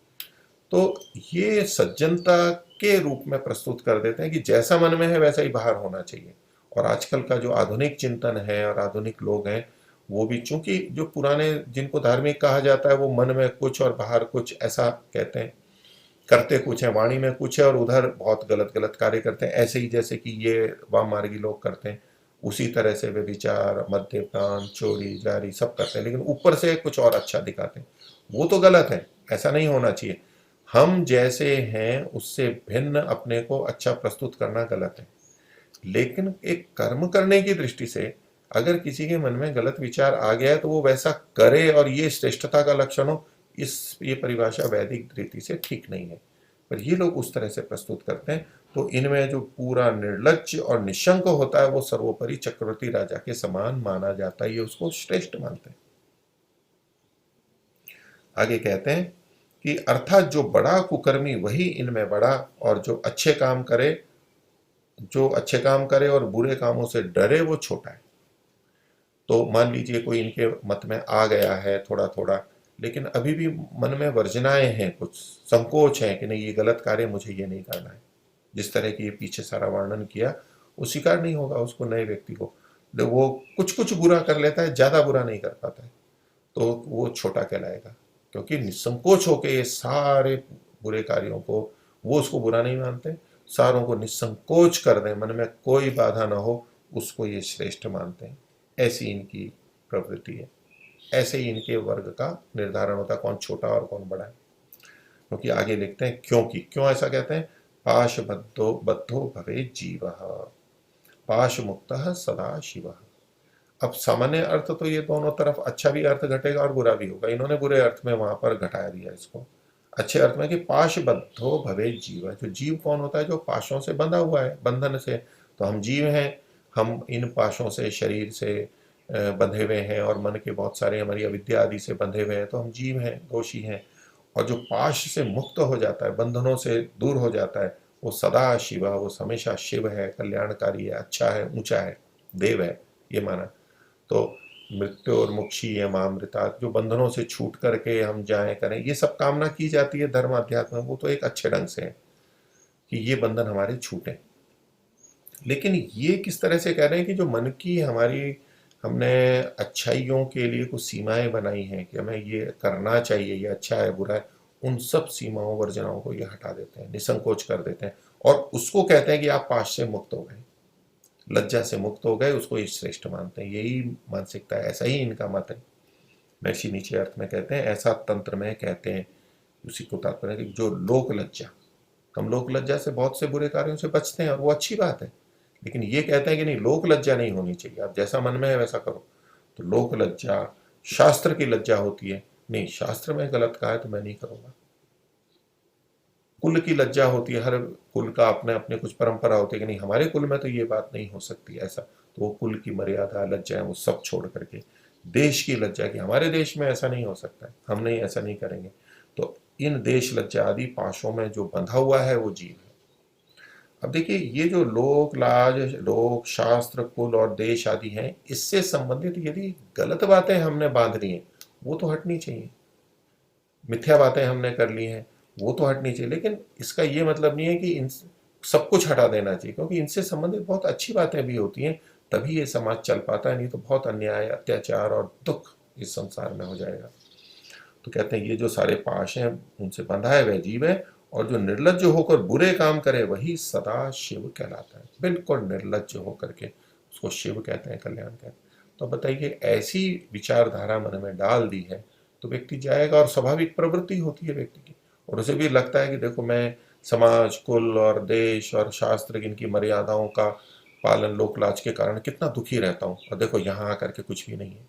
तो ये सज्जनता के रूप में प्रस्तुत कर देते हैं कि जैसा मन में है वैसा ही बाहर होना चाहिए। और आजकल का जो आधुनिक चिंतन है और आधुनिक लोग हैं, वो भी चूंकि जो पुराने जिनको धार्मिक कहा जाता है, वो मन में कुछ और बाहर कुछ ऐसा कहते हैं, करते कुछ है, वाणी में कुछ है और उधर बहुत गलत गलत कार्य करते हैं। ऐसे ही जैसे कि ये वाम मार्गी लोग करते हैं, उसी तरह से वे विचार, मद्यपान, चोरी जारी सब करते हैं, लेकिन ऊपर से कुछ और अच्छा दिखाते हैं। वो तो गलत है, ऐसा नहीं होना चाहिए। हम जैसे हैं उससे भिन्न अपने को अच्छा प्रस्तुत करना गलत है। लेकिन एक कर्म करने की दृष्टि से अगर किसी के मन में गलत विचार आ गया है तो वो वैसा करे और ये श्रेष्ठता का लक्षण हो, ये परिभाषा वैदिक रीति से ठीक नहीं है। पर ये लोग उस तरह से प्रस्तुत करते हैं। तो इनमें जो पूरा निर्लज्ज और निशंक होता है वो सर्वोपरि चक्रवर्ती राजा के समान माना जाता है, ये उसको श्रेष्ठ मानते हैं। आगे कहते हैं कि अर्थात जो बड़ा कुकर्मी वही इनमें बड़ा, और जो अच्छे काम करे और बुरे कामों से डरे वो छोटा है। तो मान लीजिए कोई इनके मत में आ गया है थोड़ा थोड़ा, लेकिन अभी भी मन में वर्जनाएं हैं, कुछ संकोच है कि नहीं ये गलत कार्य, मुझे ये नहीं करना है। जिस तरह की ये पीछे सारा वर्णन किया, वो स्वीकार नहीं होगा उसको, नए व्यक्ति को। वो कुछ कुछ बुरा कर लेता है, ज्यादा बुरा नहीं कर पाता है, तो वो छोटा कहलाएगा। क्योंकि निसंकोच होके ये सारे बुरे कार्यों को, वो उसको बुरा नहीं मानते, सारों को निसंकोच कर दें, मन में कोई बाधा ना हो, उसको ये श्रेष्ठ मानते हैं। ऐसी इनकी प्रवृत्ति है। ऐसे ही इनके वर्ग का निर्धारण होता है, कौन छोटा और कौन बड़ा है। क्योंकि आगे लिखते हैं क्योंकि, क्यों ऐसा कहते हैं, पाश बद्धो बद्धो भवे जीव, पाश मुक्त सदा शिव। अब सामान्य अर्थ तो ये दोनों तरफ अच्छा भी अर्थ घटेगा और बुरा भी होगा, इन्होंने बुरे अर्थ में वहां पर घटा दिया इसको। अच्छे अर्थ में कि पाश बद्धो भवे जीव, जो जीव कौन होता है, जो पाशों से बंधा हुआ है, बंधन से। तो हम जीव हैं, हम इन पाशों से, शरीर से बंधे हुए हैं, और मन के बहुत सारे हमारी अविद्या आदि से बंधे हुए हैं, तो हम जीव हैं, दोषी हैं। और जो पाश से मुक्त हो जाता है, बंधनों से दूर हो जाता है, वो सदा शिव, वो हमेशा शिव है, कल्याणकारी है, अच्छा है, ऊंचा है, देव है, ये माना। तो मृत्यु और मुक्षी है मामृता, जो बंधनों से छूट करके हम जाए करें, ये सब कामना की जाती है धर्म अध्यात्म में, वो तो एक अच्छे ढंग से है कि ये बंधन हमारे छूटे। लेकिन ये किस तरह से कह रहे हैं कि जो मन की हमारी, हमने अच्छाइयों के लिए कुछ सीमाएं बनाई हैं कि हमें ये करना चाहिए, ये अच्छा है बुरा है, उन सब सीमाओं वर्जनाओं को ये हटा देते हैं, निसंकोच कर देते हैं, और उसको कहते हैं कि आप पाश से मुक्त हो गए, लज्जा से मुक्त हो गए, उसको ये श्रेष्ठ मानते हैं। यही मानसिकता है, ऐसा ही इनका मत है। महर्षि नीचे अर्थ में कहते हैं, ऐसा तंत्र में कहते हैं, उसी को तात्पर्य कि जो लोक लज्जा, हम लोक लज्जा से बहुत से बुरे कार्यों से बचते हैं और वो अच्छी बात है। लेकिन ये कहते हैं कि नहीं, लोक लज्जा नहीं होनी चाहिए, आप जैसा मन में है वैसा करो। तो लोक लज्जा, शास्त्र की लज्जा होती है, नहीं शास्त्र में गलत कहा है तो मैं नहीं करूंगा। कुल की लज्जा होती है, हर कुल का अपने अपने कुछ परंपरा होती है कि नहीं हमारे कुल में तो ये बात नहीं हो सकती ऐसा, तो वो कुल की मर्यादा, लज्जा है, वो सब छोड़ करके देश की लज्जा की, हमारे देश में ऐसा नहीं हो सकता है, हम नहीं ऐसा नहीं करेंगे। तो इन देश लज्जा आदि पाशों में जो बंधा हुआ है वो जीव है। अब देखिए, ये जो लोक लाज, लोक शास्त्र, कुल और देश आदि हैं, इससे संबंधित यदि गलत बातें हमने बांध ली हैं, वो तो हटनी चाहिए। मिथ्या बातें हमने कर ली हैं, वो तो हटनी चाहिए। लेकिन इसका ये मतलब नहीं है कि इन सब कुछ हटा देना चाहिए, क्योंकि इनसे संबंधित बहुत अच्छी बातें भी होती हैं, तभी ये समाज चल पाता है, नहीं तो बहुत अन्याय, अत्याचार और दुख इस संसार में हो जाएगा। तो कहते हैं ये जो सारे पाश हैं उनसे बंधा है वह जीव है, और जो निर्लज्ज होकर बुरे काम करे वही सदा शिव कहलाता है। बिल्कुल निर्लज्ज होकर के उसको शिव कहते हैं, कल्याण कहते हैं। तो बताइए, ऐसी विचारधारा मन में डाल दी है तो व्यक्ति जाएगा, और स्वाभाविक प्रवृत्ति होती है व्यक्ति की, और उसे भी लगता है कि देखो मैं समाज, कुल और देश और शास्त्र की इनकी मर्यादाओं का पालन, लोकलाज के कारण कितना दुखी रहता हूँ, और देखो यहाँ आकर के कुछ भी नहीं है।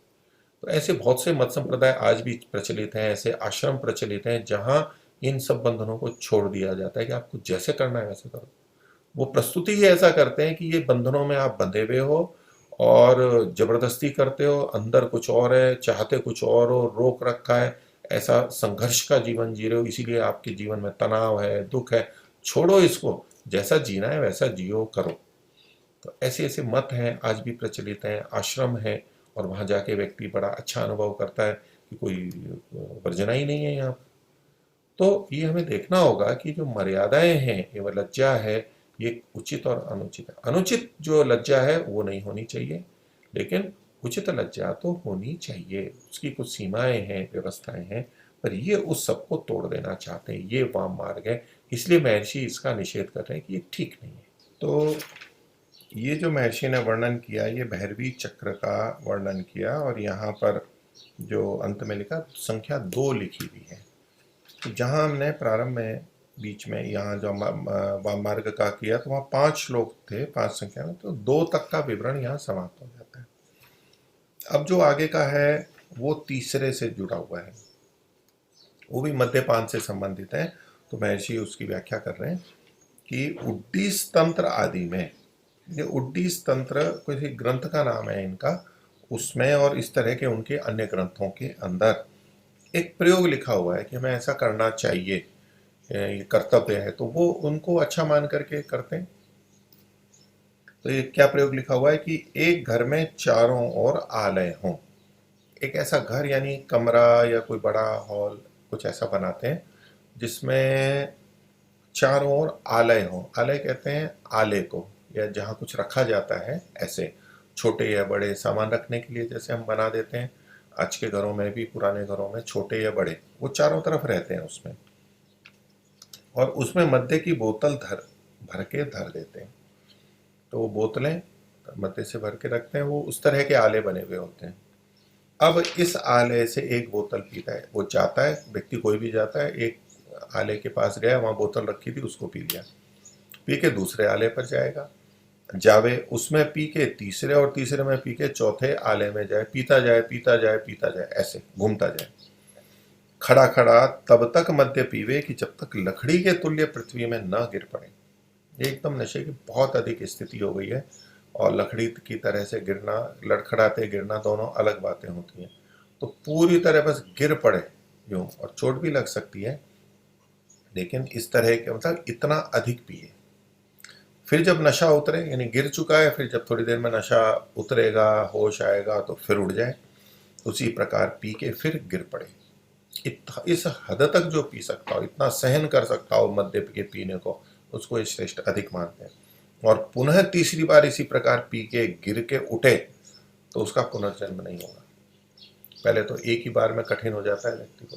तो ऐसे बहुत से मत संप्रदाय आज भी प्रचलित हैं, ऐसे आश्रम प्रचलित हैं जहां इन सब बंधनों को छोड़ दिया जाता है कि आपको जैसे करना है वैसे करो। वो प्रस्तुति ही ऐसा करते हैं कि ये बंधनों में आप बंधे हुए हो और जबरदस्ती करते हो, अंदर कुछ और है, चाहते कुछ और हो, रोक रखा है, ऐसा संघर्ष का जीवन जी रहे हो, इसीलिए आपके जीवन में तनाव है, दुख है, छोड़ो इसको, जैसा जीना है वैसा जियो करो। तो ऐसे ऐसे मत हैं, आज भी प्रचलित हैं, आश्रम है, और वहाँ जाके व्यक्ति बड़ा अच्छा अनुभव करता है कि कोई वर्जना ही नहीं है यहाँ। तो ये हमें देखना होगा कि जो मर्यादाएं हैं, ये वो लज्जा है, ये उचित और अनुचित है। अनुचित जो लज्जा है वो नहीं होनी चाहिए, लेकिन उचित लज्जा तो होनी चाहिए, उसकी कुछ सीमाएं हैं, व्यवस्थाएं हैं। पर ये उस सबको तोड़ देना चाहते हैं, ये वाम मार्ग है, इसलिए महर्षि इसका निषेध कर रहे हैं कि ये ठीक नहीं है। तो ये जो महर्षि ने वर्णन किया, ये भैरवी चक्र का वर्णन किया, और यहाँ पर जो अंत में लिखा संख्या 2 लिखी हुई है। तो जहाँ हमने प्रारंभ में बीच में यहाँ जो वाम मार्ग का किया, तो वहाँ 5 श्लोक थे, 5 संख्या में, तो 2 तक का विवरण यहाँ समाप्त हो जाता है। अब जो आगे का है वो तीसरे से जुड़ा हुआ है, वो भी मद्यपान से संबंधित है। तो महर्षि उसकी व्याख्या कर रहे हैं कि उड्डीस तंत्र आदि में, ये उड्डीस तंत्र किसी ग्रंथ का नाम है इनका, उसमें और इस तरह के उनके अन्य ग्रंथों के अंदर एक प्रयोग लिखा हुआ है कि हमें ऐसा करना चाहिए, ये कर्तव्य है, तो वो उनको अच्छा मान करके करते हैं। तो ये क्या प्रयोग लिखा हुआ है कि एक घर में चारों ओर आलय हों। एक ऐसा घर यानी कमरा या कोई बड़ा हॉल कुछ ऐसा बनाते हैं जिसमें चारों ओर आलय हो। आलय कहते हैं आले को, या जहाँ कुछ रखा जाता है, ऐसे छोटे या बड़े सामान रखने के लिए जैसे हम बना देते हैं। आज के घरों में भी, पुराने घरों में छोटे या बड़े वो चारों तरफ रहते हैं उसमें, और उसमें मद्य की बोतल भर के धर देते हैं। तो वो बोतलें मद्य से भर के रखते हैं, वो उस तरह के आले बने हुए होते हैं। अब इस आले से एक बोतल पीता है, वो जाता है, व्यक्ति कोई भी जाता है, एक आले के पास गया, वहाँ बोतल रखी थी, उसको पी लिया, पी के दूसरे आले पर जाएगा, जावे उसमें पी के तीसरे, और तीसरे में पी के चौथे आले में जाए, पीता जाए पीता जाए पीता जाए, ऐसे घूमता जाए। खड़ा खड़ा तब तक मद्य पीवे कि जब तक लकड़ी के तुल्य पृथ्वी में न गिर पड़े। ये एकदम नशे की बहुत अधिक स्थिति हो गई है, और लकड़ी की तरह से गिरना, लड़खड़ाते गिरना, दोनों अलग बातें होती हैं। तो पूरी तरह बस गिर पड़े यूं, और चोट भी लग सकती है, लेकिन इस तरह के मतलब इतना अधिक पिए। फिर जब नशा उतरे, यानी गिर चुका है, फिर जब थोड़ी देर में नशा उतरेगा, होश आएगा, तो फिर उड़ जाए, उसी प्रकार पी के फिर गिर पड़े। इस हद तक जो पी सकता हो, इतना सहन कर सकता हो मद्य के पीने को, उसको ये श्रेष्ठ अधिक मानते हैं। और पुनः तीसरी बार इसी प्रकार पी के गिर के उठे तो उसका पुनर्जन्म नहीं होगा। पहले तो एक ही बार में कठिन हो जाता है व्यक्ति को,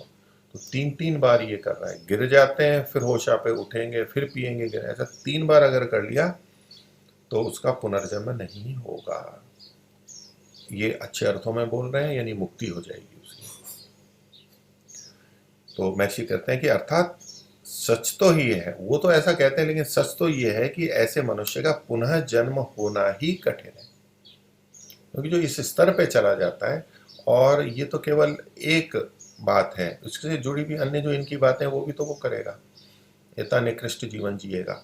तो 3 बार ये कर रहा है, गिर जाते हैं, फिर होश पे उठेंगे, फिर पिएंगे, गिर, ऐसा 3 बार अगर कर लिया तो उसका पुनर्जन्म नहीं होगा। ये अच्छे अर्थों में बोल रहे हैं, यानी मुक्ति हो जाएगी उसकी। तो महर्षि कहते हैं कि अर्थात सच तो ही है, वो तो ऐसा कहते हैं, लेकिन सच तो ये है कि ऐसे मनुष्य का पुनः जन्म होना ही कठिन है, क्योंकि जो इस स्तर पे चला जाता है, और ये तो केवल एक बात है, उससे जुड़ी भी अन्य जो इनकी बातें वो भी तो वो करेगा, इतना निकृष्ट जीवन जिएगा,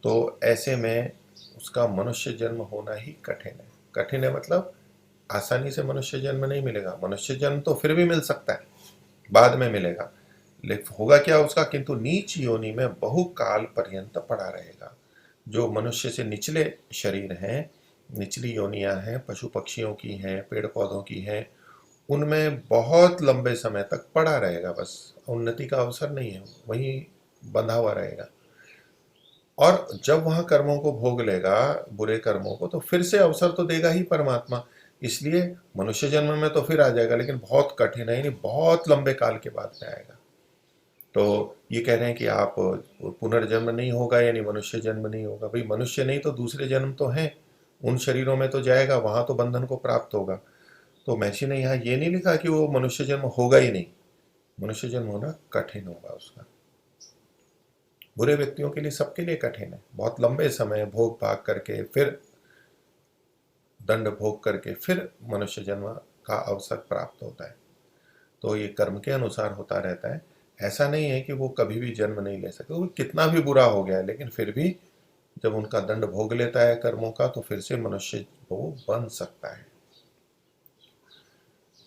तो ऐसे में उसका मनुष्य जन्म होना ही कठिन है। कठिन है मतलब आसानी से मनुष्य जन्म नहीं मिलेगा। मनुष्य जन्म तो फिर भी मिल सकता है, बाद में मिलेगा, लेकिन होगा क्या उसका, किंतु नीच योनि में बहुकाल पर्यंत पड़ा रहेगा। जो मनुष्य से निचले शरीर हैं, निचली योनियां हैं, पशु पक्षियों की हैं, पेड़ पौधों की हैं, उनमें बहुत लंबे समय तक पड़ा रहेगा, बस उन्नति का अवसर नहीं है, वहीं बंधा हुआ रहेगा। और जब वहां कर्मों को भोग लेगा, बुरे कर्मों को, तो फिर से अवसर तो देगा ही परमात्मा। इसलिए मनुष्य जन्म में तो फिर आ जाएगा, लेकिन बहुत कठिन है, यानी बहुत लंबे काल के बाद में आएगा। तो ये कह रहे हैं कि आप पुनर्जन्म नहीं होगा, यानी मनुष्य जन्म नहीं होगा। भाई मनुष्य नहीं तो दूसरे जन्म तो हैं, उन शरीरों में तो जाएगा, वहां तो बंधन को प्राप्त होगा। तो महर्षि ने यहाँ ये नहीं लिखा कि वो मनुष्य जन्म होगा ही नहीं, मनुष्य जन्म होना कठिन होगा उसका। बुरे व्यक्तियों के लिए, सबके लिए कठिन है, बहुत लंबे समय भोग भाग करके, फिर दंड भोग करके फिर मनुष्य जन्म का अवसर प्राप्त होता है। तो ये कर्म के अनुसार होता रहता है, ऐसा नहीं है कि वो कभी भी जन्म नहीं ले सकते। वो कितना भी बुरा हो गया है, लेकिन फिर भी जब उनका दंड भोग लेता है कर्मों का, तो फिर से मनुष्य वो बन सकता है।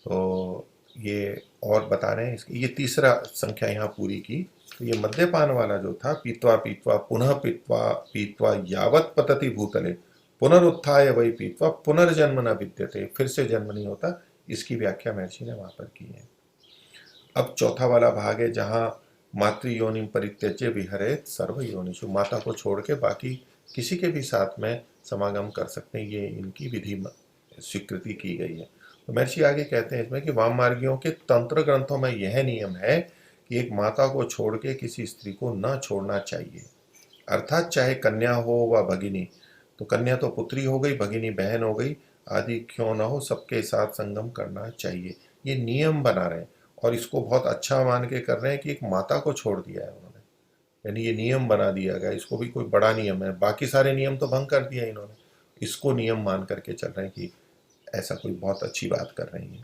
तो ये और बता रहे हैं ये तीसरा संख्या यहाँ पूरी की। तो ये मद्यपान वाला जो था, पीत्वा पीत्वा पुनः पीत्वा पीत्वा यावत पतति भूतले पुनरुत्थाय वही पीत्वा पुनर्जन्म न विद्यते, फिर से जन्म नहीं होता, इसकी व्याख्या महर्षि ने वहां पर की है। अब चौथा वाला भाग है जहां मातृ योनि परित्यज्य विहरेत सर्व योनिषु, माता को छोड़ के बाकी किसी के भी साथ में समागम कर सकते हैं, ये इनकी विधि स्वीकृति की गई है। तो महर्षि आगे कहते हैं इसमें कि वाम मार्गियों के तंत्र ग्रंथों में यह नियम है कि एक माता को छोड़ के किसी स्त्री को न छोड़ना चाहिए, अर्थात चाहे कन्या हो व भगिनी, तो कन्या तो पुत्री हो गई, भगिनी बहन हो गई, आदि क्यों ना हो, सबके साथ संगम करना चाहिए। ये नियम बना रहे हैं और इसको बहुत अच्छा मान के कर रहे हैं कि एक माता को छोड़ दिया है उन्होंने, यानी ये नियम बना दिया गया, इसको भी कोई बड़ा नियम है, बाकी सारे नियम तो भंग कर दिया इन्होंने, इसको नियम मान करके चल रहे हैं कि ऐसा कोई बहुत अच्छी बात कर रही है।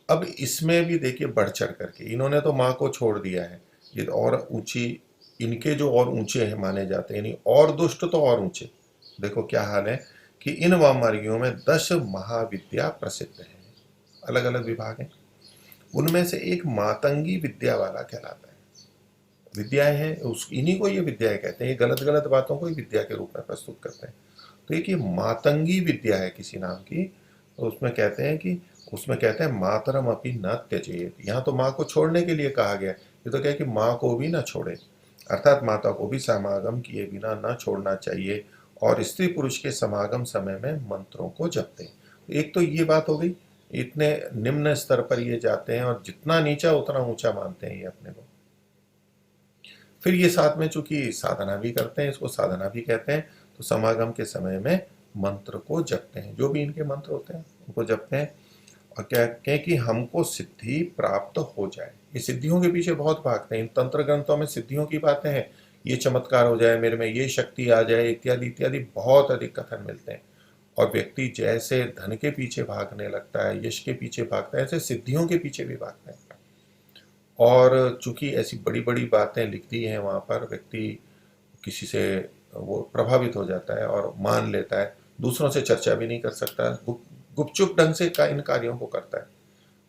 अब इसमें भी देखिए बढ़ चढ़ करके इन्होंने तो माँ को छोड़ दिया है, ये और ऊंची, इनके जो और ऊंचे हैं माने जाते हैं, यानी और दुष्ट तो और ऊंचे। देखो क्या हाल है कि इन वाममार्गियों में 10 महाविद्या प्रसिद्ध है, अलग अलग विभाग हैं, उनमें से एक मातंगी विद्या वाला कहलाता है। विद्याएं हैं उस, इन्हीं को ये विद्याएं कहते हैं, ये गलत गलत बातों को ही विद्या के रूप में प्रस्तुत करते हैं। तो एक ये मातंगी विद्या है किसी नाम की, तो उसमें कहते हैं कि उसमें कहते हैं मातरम अपनी न त्यजेत, यहाँ तो माँ को छोड़ने के लिए कहा गया, ये तो क्या कि माँ को भी ना छोड़े, अर्थात माता को भी समागम किए बिना न छोड़ना चाहिए, और स्त्री पुरुष के समागम समय में मंत्रों को जपते हैं। तो एक तो ये बात हो गई, इतने निम्न स्तर पर ये जाते हैं और जितना नीचा उतना ऊंचा मानते हैं ये अपने को। फिर ये साथ में चूंकि साधना भी करते हैं, इसको साधना भी कहते हैं, तो समागम के समय में मंत्र को जपते हैं, जो भी इनके मंत्र होते हैं उनको जपते हैं, और क्या कहें कि हमको सिद्धि प्राप्त हो जाए। ये सिद्धियों के पीछे बहुत भागते हैं, इन तंत्र ग्रंथों में सिद्धियों की बातें हैं, ये चमत्कार हो जाए, मेरे में ये शक्ति आ जाए, इत्यादि इत्यादि बहुत अधिक कथन मिलते हैं। और व्यक्ति जैसे धन के पीछे भागने लगता है, यश के पीछे भागता है, ऐसे सिद्धियों के पीछे भी भागता है। और चूंकि ऐसी बड़ी बड़ी बातें लिख दी हैं वहाँ पर, व्यक्ति किसी से वो प्रभावित हो जाता है और मान लेता है, दूसरों से चर्चा भी नहीं कर सकता, गुपचुप ढंग से इन कार्यों को करता है,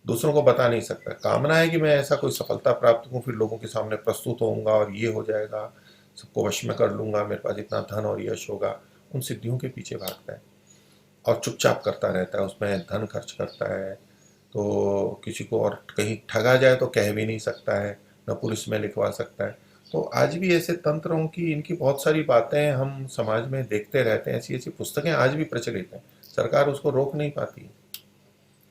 दूसरों को बता नहीं सकता, कामना है कि मैं ऐसा कोई सफलता प्राप्त करूं, फिर लोगों के सामने प्रस्तुत होऊंगा और ये हो जाएगा, सबको वश में कर लूंगा, मेरे पास इतना धन और यश होगा, उन सिद्धियों के पीछे भागता है और चुपचाप करता रहता है, उसमें धन खर्च करता है, तो किसी को और कहीं ठगा जाए तो कह भी नहीं सकता है, न पुलिस में लिखवा सकता है। तो आज भी ऐसे तंत्रों की, इनकी बहुत सारी बातें हम समाज में देखते रहते हैं, ऐसी ऐसी पुस्तकें आज भी प्रचलित हैं, सरकार उसको रोक नहीं पाती,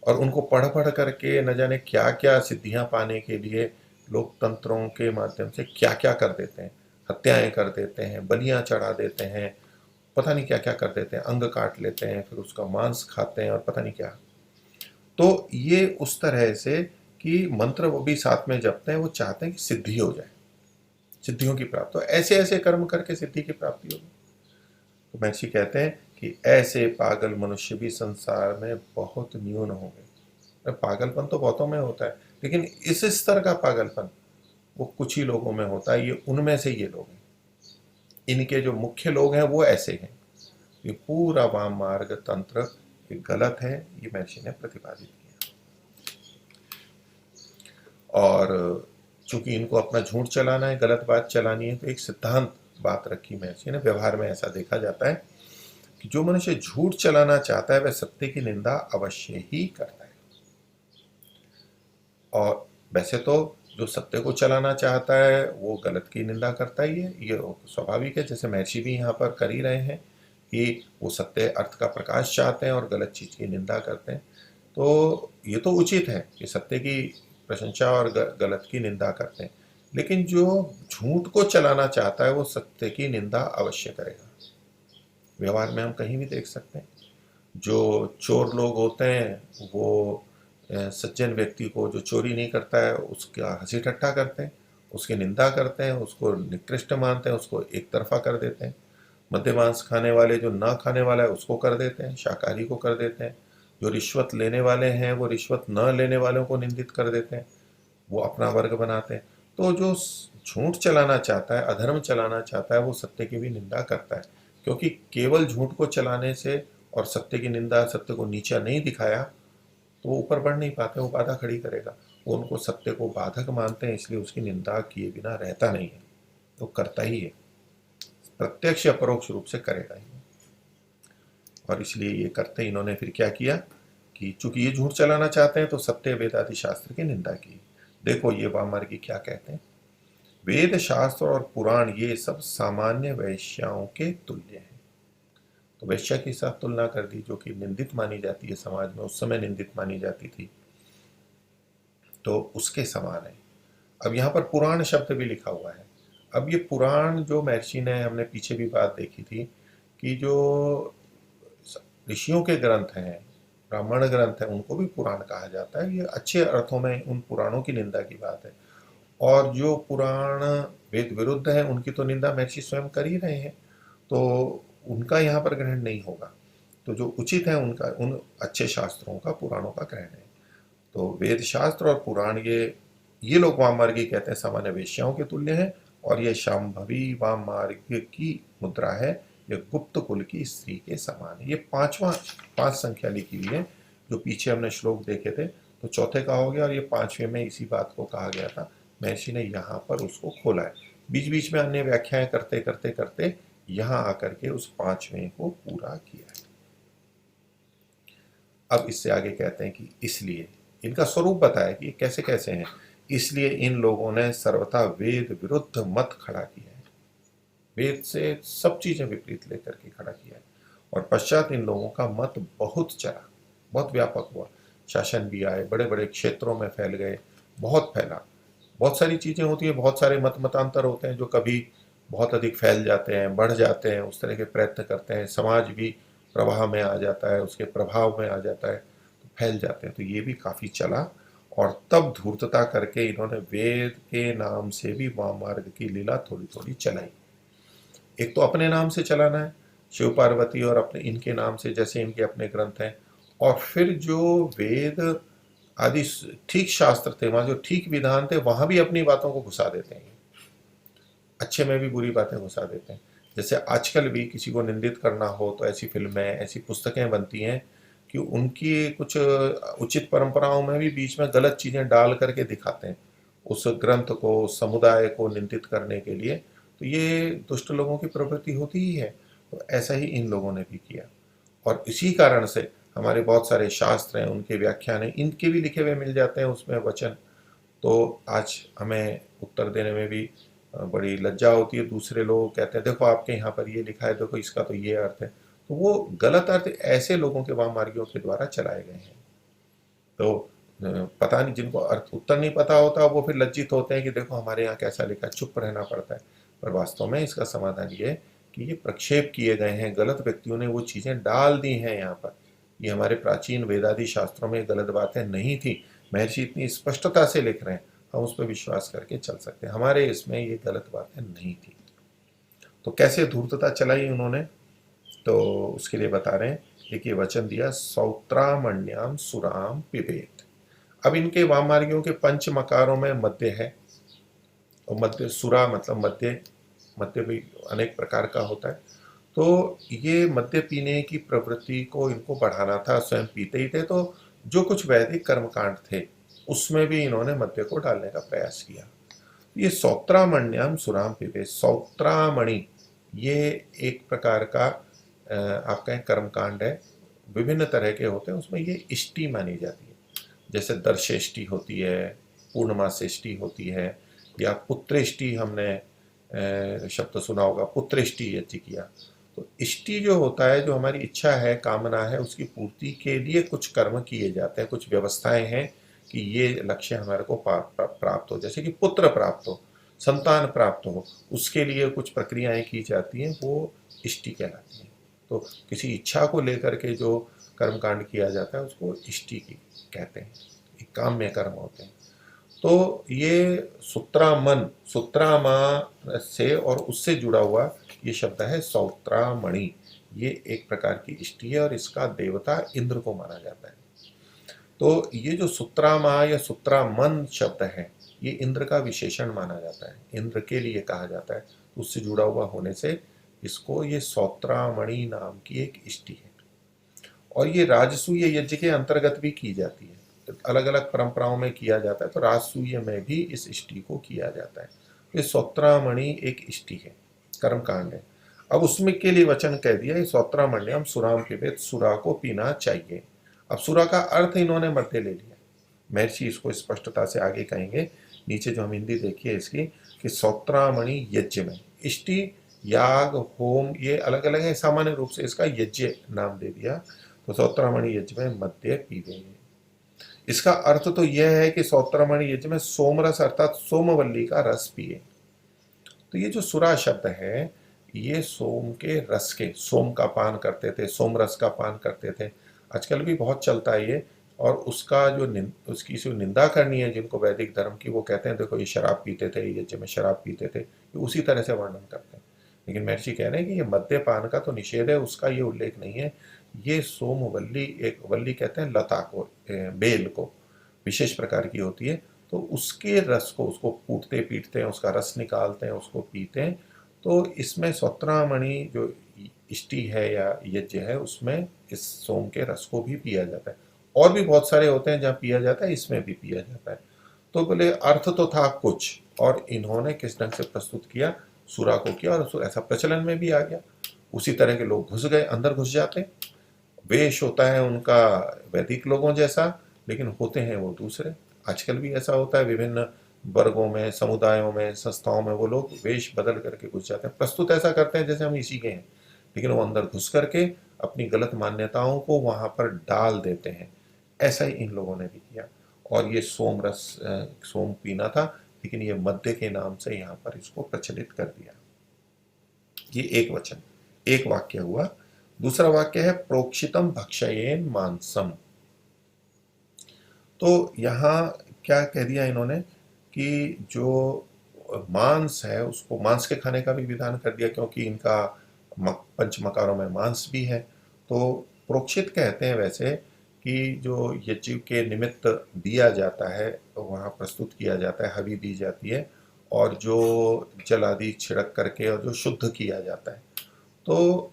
और उनको पढ़ पढ़ करके न जाने क्या क्या सिद्धियां पाने के लिए लोग तंत्रों के माध्यम से क्या क्या कर देते हैं, हत्याएं कर देते हैं, बलियां चढ़ा देते हैं, पता नहीं क्या क्या कर देते हैं, अंग काट लेते हैं, फिर उसका मांस खाते हैं और पता नहीं क्या। तो ये उस तरह से कि मंत्र वो भी साथ में जपते हैं, वो चाहते हैं कि सिद्धि हो जाए, सिद्धियों की प्राप्ति, तो ऐसे ऐसे कर्म करके सिद्धि की प्राप्ति होगी। तो महर्षि कहते हैं कि ऐसे पागल मनुष्य भी संसार में बहुत न्यून होंगे। पागलपन तो बहुतों में होता है, लेकिन इस स्तर का पागलपन वो कुछ ही लोगों में होता है, ये उनमें से ये लोग हैं, इनके जो मुख्य लोग हैं वो ऐसे हैं। ये पूरा वाम मार्ग तंत्र ये गलत है, ये महर्षि ने प्रतिपादित किया। और चूंकि इनको अपना झूठ चलाना है, गलत बात चलानी है, तो एक सिद्धांत बात रखी महर्षि ने, व्यवहार में ऐसा देखा जाता है कि जो मनुष्य झूठ चलाना चाहता है वह सत्य की निंदा अवश्य ही करता है। और वैसे तो जो सत्य को चलाना चाहता है वो गलत की निंदा करता ही है, ये स्वाभाविक है, जैसे महर्षि भी यहाँ पर कर ही रहे हैं कि वो सत्य अर्थ का प्रकाश चाहते हैं और गलत चीज की निंदा करते हैं। तो ये तो उचित है कि सत्य की प्रशंसा और गलत की निंदा करते हैं, लेकिन जो झूठ को चलाना चाहता है वो सत्य की निंदा अवश्य करेगा। व्यवहार में हम कहीं भी देख सकते हैं, जो चोर लोग होते हैं वो सज्जन व्यक्ति को, जो चोरी नहीं करता है उसका हंसी ठट्ठा करते हैं, उसकी निंदा करते हैं, उसको निकृष्ट मानते हैं, उसको एक तरफा कर देते हैं। मद्य मांस खाने वाले जो ना खाने वाला है उसको कर देते हैं, शाकाहारी को कर देते हैं। जो रिश्वत लेने वाले हैं वो रिश्वत न लेने वालों को निंदित कर देते हैं, वो अपना वर्ग बनाते हैं। तो जो झूठ चलाना चाहता है, अधर्म चलाना चाहता है, वो सत्य की भी निंदा करता है, क्योंकि केवल झूठ को चलाने से और सत्य की निंदा, सत्य को नीचा नहीं दिखाया, तो वो ऊपर बढ़ नहीं पाते, वो बाधा खड़ी करेगा। वो उनको सत्य को बाधक मानते हैं, इसलिए उसकी निंदा किए बिना रहता नहीं है, तो करता ही है, प्रत्यक्ष या परोक्ष रूप से करेगा ही। और इसलिए ये करते इन्होंने फिर क्या किया कि चूंकि ये झूठ चलाना चाहते हैं तो सत्य वेद आदि शास्त्र की निंदा की। देखो ये वाममार्गी क्या कहते हैं, वेद शास्त्र और पुराण ये सब सामान्य वैश्याओं के तुल्य है। तो वैश्या के साथ तुलना कर दी, जो कि निंदित मानी जाती है समाज में, उस समय निंदित मानी जाती थी, तो उसके समान है। अब यहाँ पर पुराण शब्द भी लिखा हुआ है। अब ये पुराण जो महर्षि ने, हमने पीछे भी बात देखी थी कि जो ऋषियों के ग्रंथ हैं, ब्राह्मण ग्रंथ हैं, उनको भी पुराण कहा जाता है। ये अच्छे अर्थों में उन पुराणों की निंदा की बात है। और जो पुराण वेद विरुद्ध है उनकी तो निंदा महर्षि स्वयं कर ही रहे हैं, तो उनका यहाँ पर ग्रहण नहीं होगा। तो जो उचित है उनका, उन अच्छे शास्त्रों का, पुराणों का ग्रहण है। तो वेद शास्त्र और पुराण ये लोग वाममार्गी कहते हैं, सामान्य वेश्याओं के तुल्य है। और ये शांभवी वाममार्ग की मुद्रा है, ये गुप्त कुल की स्त्री के समान है। ये पांच संख्या लिखी हुई है, जो पीछे हमने श्लोक देखे थे, तो चौथे का हो गया और ये पांचवें में इसी बात को कहा गया था। महर्षि ने यहाँ पर उसको खोला है, बीच बीच में अन्य व्याख्याएं करते करते करते यहाँ आकर के उस पांचवें को पूरा किया है। अब इससे आगे कहते हैं कि इसलिए इनका स्वरूप बताया कि कैसे कैसे हैं। इसलिए इन लोगों ने सर्वथा वेद विरुद्ध मत खड़ा किया है, वेद से सब चीजें विपरीत लेकर के खड़ा किया है। और पश्चात इन लोगों का मत बहुत चला, बहुत व्यापक हुआ, शासन भी आए, बड़े बड़े क्षेत्रों में फैल गए, बहुत फैला। बहुत सारी चीजें होती है, बहुत सारे मत मतांतर होते हैं जो कभी बहुत अधिक फैल जाते हैं, बढ़ जाते हैं, उस तरह के प्रयत्न करते हैं, समाज भी प्रवाह में आ जाता है, उसके प्रभाव में आ जाता है, तो फैल जाते हैं। तो ये भी काफी चला। और तब धूर्तता करके इन्होंने वेद के नाम से भी वाममार्ग की लीला थोड़ी थोड़ी चलाई। एक तो अपने नाम से चलाना है, शिव पार्वती, और अपने इनके नाम से, जैसे इनके अपने ग्रंथ हैं। और फिर जो वेद आदि ठीक शास्त्र थे, वहां जो ठीक विधान थे, वहां भी अपनी बातों को घुसा देते हैं, अच्छे में भी बुरी बातें घुसा देते हैं। जैसे आजकल भी किसी को निंदित करना हो तो ऐसी फिल्में, ऐसी पुस्तकें बनती हैं कि उनकी कुछ उचित परंपराओं में भी बीच में गलत चीजें डाल करके दिखाते हैं, उस ग्रंथ को, उस समुदाय को निंदित करने के लिए। तो ये दुष्ट लोगों की प्रवृत्ति होती ही है। तो ऐसा ही इन लोगों ने भी किया। और इसी कारण से हमारे बहुत सारे शास्त्र हैं, उनके व्याख्यान हैं, इनके भी लिखे हुए मिल जाते हैं उसमें वचन। तो आज हमें उत्तर देने में भी बड़ी लज्जा होती है। दूसरे लोग कहते हैं देखो आपके यहाँ पर ये लिखा है, देखो इसका तो ये अर्थ है। तो वो गलत अर्थ ऐसे लोगों के वाममार्गियों के द्वारा चलाए गए हैं। तो पता नहीं, जिनको अर्थ उत्तर नहीं पता होता, वो फिर लज्जित होते हैं कि देखो हमारे यहाँ कैसा लिखा है, चुप रहना पड़ता है। पर वास्तव में इसका समाधान ये है कि ये प्रक्षेप किए गए हैं, गलत व्यक्तियों ने वो चीजें डाल दी हैं यहाँ पर। ये हमारे प्राचीन वेदादि शास्त्रों में गलत बातें नहीं थी, महर्षि इतनी स्पष्टता से लिख रहे हैं, हम उस पर विश्वास करके चल सकते हैं। हमारे इसमें ये गलत बातें नहीं थी। तो कैसे धूर्तता चलाई उन्होंने, तो उसके लिए बता रहे हैं। देखिए वचन दिया, सौत्रामण्याम सुराम पिबेत। अब इनके वाममार्गियों के पंच मकारों में मध्य है, और मध्य सुरा मतलब मध्य, मध्य भी अनेक प्रकार का होता है। तो ये मद्य पीने की प्रवृत्ति को इनको बढ़ाना था, स्वयं पीते ही थे। तो जो कुछ वैदिक कर्मकांड थे उसमें भी इन्होंने मद्य को डालने का प्रयास किया। ये सौत्रामण्याम सुराम पिबे, सौत्रामणि ये एक प्रकार का आप कहें कर्मकांड है, विभिन्न तरह के होते हैं, उसमें ये इष्टि मानी जाती है। जैसे दर्शेष्टि होती है, पूर्णमासेष्टि होती है, या पुत्रेष्टि, हमने शब्द सुना होगा, पुत्रेष्टि यज्ञ किया। तो इष्टि जो होता है, जो हमारी इच्छा है, कामना है, उसकी पूर्ति के लिए कुछ कर्म किए जाते हैं, कुछ व्यवस्थाएं हैं कि ये लक्ष्य हमारे को प्राप्त हो। जैसे कि पुत्र प्राप्त हो, संतान प्राप्त हो, उसके लिए कुछ प्रक्रियाएं की जाती हैं, वो इष्टि कहलाती हैं। तो किसी इच्छा को लेकर के जो कर्मकांड किया जाता है उसको इष्टि की कहते हैं, एक काम्य कर्म होते हैं। तो ये सुत्रामन, सुत्रामा से और उससे जुड़ा हुआ ये शब्द है सौत्रामणि। ये एक प्रकार की इष्टि है और इसका देवता इंद्र को माना जाता है। तो ये जो सुत्रामा या सुत्रामन शब्द है, ये इंद्र का विशेषण माना जाता है, इंद्र के लिए कहा जाता है। उससे जुड़ा हुआ होने से इसको ये सौत्रामणि नाम की एक इष्टि है। और ये राजसूय यज्ञ के अंतर्गत भी की जाती है, अलग अलग परंपराओं में किया जाता है, तो राजसूय में भी इस इष्टि को किया जाता है। ये सौत्रामणि एक इष्टि है, कर्मकांड है। अब उसमें के लिए वचन कह दिया, ये सौत्रामण्यम सुराम के वेद, सुरा को पीना चाहिए। अब सुरा का अर्थ इन्होंने मध्य ले लिया। महर्षि इसको स्पष्टता से आगे कहेंगे, नीचे जो हम हिंदी देखिए इसकी, कि सौत्रामणि यज्ञ में, इष्टि याग होम ये अलग अलग है, सामान्य रूप से इसका यज्ञ नाम दे दिया। तो सौत्रामणि यज्ञ में मध्य पीवे। इसका अर्थ तो यह है कि सौत्रामणि यज्ञ में सोमरस अर्थात सोमवल्ली का रस पिए। तो ये जो सुरा शब्द है, ये सोम के रस के, सोम का पान करते थे, सोम रस का पान करते थे। आजकल भी बहुत चलता है ये। और उसका जो उसकी जो निंदा करनी है जिनको वैदिक धर्म की, वो कहते हैं देखो ये शराब पीते थे, यज्ञ में शराब पीते थे, ये उसी तरह से वर्णन करते हैं। लेकिन महर्षि कह रहे हैं कि ये मद्यपान का तो निषेध है, उसका ये उल्लेख नहीं है। ये सोमवल्ली, एक वल्ली कहते हैं लता को, बेल को, विशेष प्रकार की होती है, तो उसके रस को, उसको कूटते पीटते हैं, उसका रस निकालते हैं, उसको पीते हैं। तो इसमें सौत्रामणि जो इष्टि है या यज्ञ है, उसमें इस सोम के रस को भी पिया जाता है। और भी बहुत सारे होते हैं जहाँ पिया जाता है, इसमें भी पिया जाता है। तो बोले अर्थ तो था कुछ, और इन्होंने किस ढंग से प्रस्तुत किया, सुरा को किया, और ऐसा प्रचलन में भी आ गया। उसी तरह के लोग घुस गए, अंदर घुस जाते। वेश होता है उनका वैदिक लोगों जैसा, लेकिन होते हैं वो दूसरे। आजकल भी ऐसा होता है, विभिन्न वर्गों में, समुदायों में, संस्थाओं में वो लोग वेश बदल करके घुस जाते हैं, प्रस्तुत ऐसा करते हैं जैसे हम इसी के हैं, लेकिन वो अंदर घुस करके अपनी गलत मान्यताओं को वहां पर डाल देते हैं। ऐसा ही इन लोगों ने भी किया। और ये सोम रस, सोम पीना था, लेकिन ये मद्य के नाम से यहाँ पर इसको प्रचलित कर दिया। ये एक वचन, एक वाक्य हुआ। दूसरा वाक्य है प्रोक्षितम भक्षयेन मांसम। तो यहाँ क्या कह दिया इन्होंने कि जो मांस है उसको, मांस के खाने का भी विधान कर दिया, क्योंकि इनका पंच मकारों में मांस भी है। तो प्रोक्षित कहते हैं वैसे कि जो यज्ञ के निमित्त दिया जाता है, तो वहाँ प्रस्तुत किया जाता है, हवि दी जाती है, और जो जल आदि छिड़क करके और जो शुद्ध किया जाता है। तो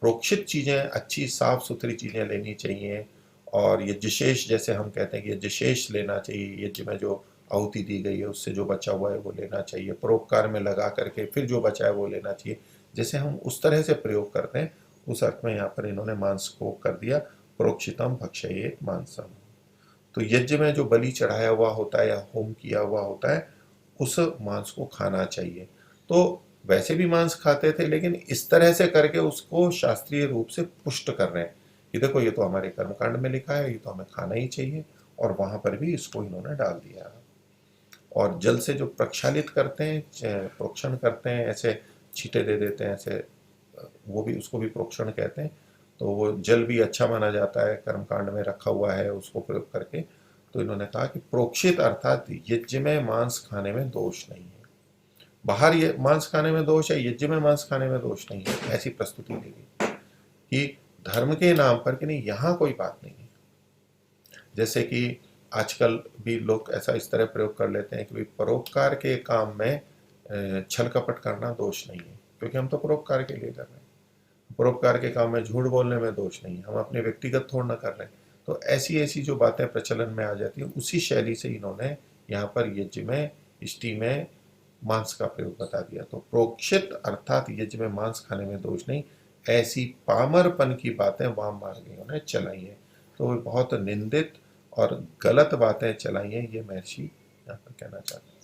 प्रोक्षित चीज़ें, अच्छी साफ सुथरी चीज़ें लेनी चाहिए। और यज्ञशेष, जैसे हम कहते हैं कि यज्ञशेष लेना चाहिए, यज्ञ में जो आहुति दी गई है उससे जो बचा हुआ है वो लेना चाहिए, परोपकार में लगा करके फिर जो बचा है वो लेना चाहिए। जैसे हम उस तरह से प्रयोग करते हैं, उस अर्थ में यहाँ पर इन्होंने मांस को कर दिया, प्रोक्षितम भक्षयेत मांसम। तो यज्ञ में जो बलि चढ़ाया हुआ होता है या होम किया हुआ होता है, उस मांस को खाना चाहिए। तो वैसे भी मांस खाते थे, लेकिन इस तरह से करके उसको शास्त्रीय रूप से पुष्ट कर रहे हैं कि देखो ये तो हमारे कर्मकांड में लिखा है, ये तो हमें खाना ही चाहिए। और वहां पर भी इसको इन्होंने डाल दिया। और जल से जो प्रक्षालित करते हैं, प्रोक्षण करते हैं, ऐसे छींटे दे देते हैं ऐसे, वो भी, उसको भी प्रोक्षण कहते हैं। तो वो जल भी अच्छा माना जाता है, कर्मकांड में रखा हुआ है, उसको प्रयोग करके। तो इन्होंने कहा कि प्रोक्षित अर्थात यज्ञ में मांस खाने में दोष नहीं है। बाहर ये मांस खाने में दोष है, यज्ञ में मांस खाने में दोष नहीं है, ऐसी प्रस्तुति दी गई कि धर्म के नाम पर, कि नहीं यहाँ कोई बात नहीं है। जैसे कि आजकल भी लोग ऐसा इस तरह प्रयोग कर लेते हैं कि भाई परोपकार के काम में छल कपट करना दोष नहीं है, क्योंकि हम तो परोपकार के लिए कर रहे हैं। परोपकार के काम में झूठ बोलने में दोष नहीं है, हम अपने व्यक्तिगत थोड़ ना कर रहे हैं। तो ऐसी ऐसी जो बातें प्रचलन में आ जाती हैं, उसी शैली से इन्होंने यहाँ पर यज्ञ में, इष्टि में मांस का प्रयोग बता दिया। तो प्रोक्षित अर्थात यज्ञ में मांस खाने में दोष नहीं, ऐसी पामरपन की बातें वाम मार्गियों ने चलाई हैं। तो बहुत निंदित और गलत बातें चलाई हैं, ये महर्षि यहाँ पर कहना चाहते हैं।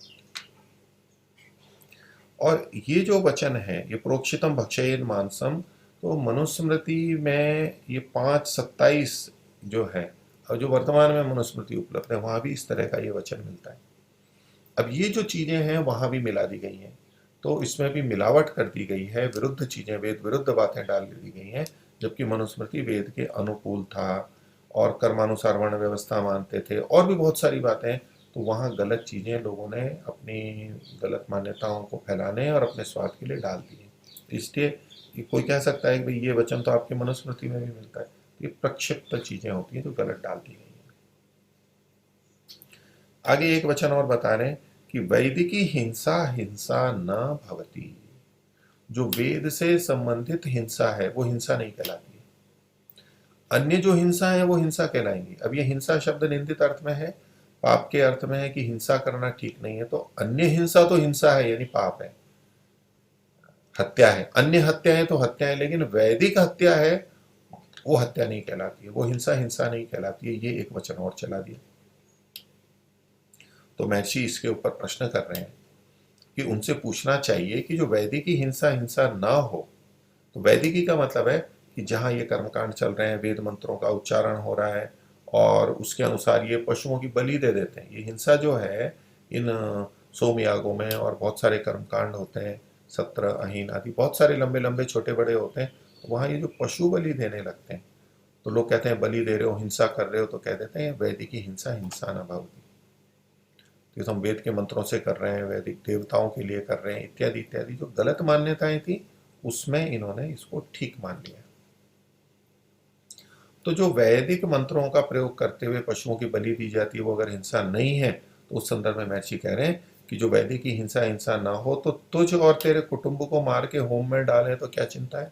और ये जो वचन है, ये प्रोक्षितम भक्षयेन मांसम, तो मनुस्मृति में ये 5:27 जो है, और जो वर्तमान में मनुस्मृति उपलब्ध है, वहां भी इस तरह का ये वचन मिलता है। अब ये जो चीजें हैं वहां भी मिला दी गई हैं, तो इसमें भी मिलावट कर दी गई है, विरुद्ध चीजें, वेद विरुद्ध बातें डाल दी गई हैं। जबकि मनुस्मृति वेद के अनुकूल था, और कर्मानुसार वर्ण व्यवस्था मानते थे, और भी बहुत सारी बातें। तो वहाँ गलत चीजें लोगों ने अपनी गलत मान्यताओं को फैलाने और अपने स्वार्थ के लिए डाल दी है। इसलिए कोई कह सकता है कि भाई ये वचन तो आपकी मनुस्मृति में भी मिलता है। ये प्रक्षिप्त चीजें होती हैं जो गलत डाल दी गई हैं। आगे एक वचन और बता रहे हैं कि वैदिकी हिंसा हिंसा न भवती। जो वेद से संबंधित हिंसा है वो हिंसा नहीं कहलाती है। अन्य जो हिंसा है वो हिंसा कहलाएंगी। अब ये हिंसा शब्द निंदित अर्थ में है, पाप के अर्थ में है कि हिंसा करना ठीक नहीं है, तो अन्य हिंसा तो हिंसा है यानी पाप है, हत्या है। अन्य हत्या है तो हत्या है, लेकिन वैदिक हत्या है वो हत्या नहीं कहलाती है, वो हिंसा हिंसा नहीं कहलाती है। ये एक वचन और चला दिया। तो महर्षि इसके ऊपर प्रश्न कर रहे हैं कि उनसे पूछना चाहिए कि जो वैदिकी हिंसा हिंसा ना हो, तो वैदिकी का मतलब है कि जहाँ ये कर्मकांड चल रहे हैं, वेद मंत्रों का उच्चारण हो रहा है और उसके अनुसार ये पशुओं की बलि दे देते हैं। ये हिंसा जो है इन सोमयागों में और बहुत सारे कर्मकांड होते हैं, सत्र अहीन आदि बहुत सारे लंबे लंबे छोटे बड़े होते हैं, तो वहाँ ये जो पशु बलि देने लगते हैं, तो लोग कहते हैं बलि दे रहे हो, हिंसा कर रहे हो, तो कह देते हैं वैदिकी हिंसा हिंसा न भवति। तो हम वेद के मंत्रों से कर रहे हैं, वैदिक देवताओं के लिए कर रहे हैं, इत्यादि इत्यादि जो गलत मान्यताएं थी उसमें इन्होंने इसको ठीक मान लिया। तो जो वैदिक मंत्रों का प्रयोग करते हुए पशुओं की बलि दी जाती है वो अगर हिंसा नहीं है, तो उस संदर्भ में महर्षि कह रहे हैं कि जो वैदिक की हिंसा हिंसा ना हो तो तुझ और तेरे कुटुंब को मार के होम में डालें तो क्या चिंता है।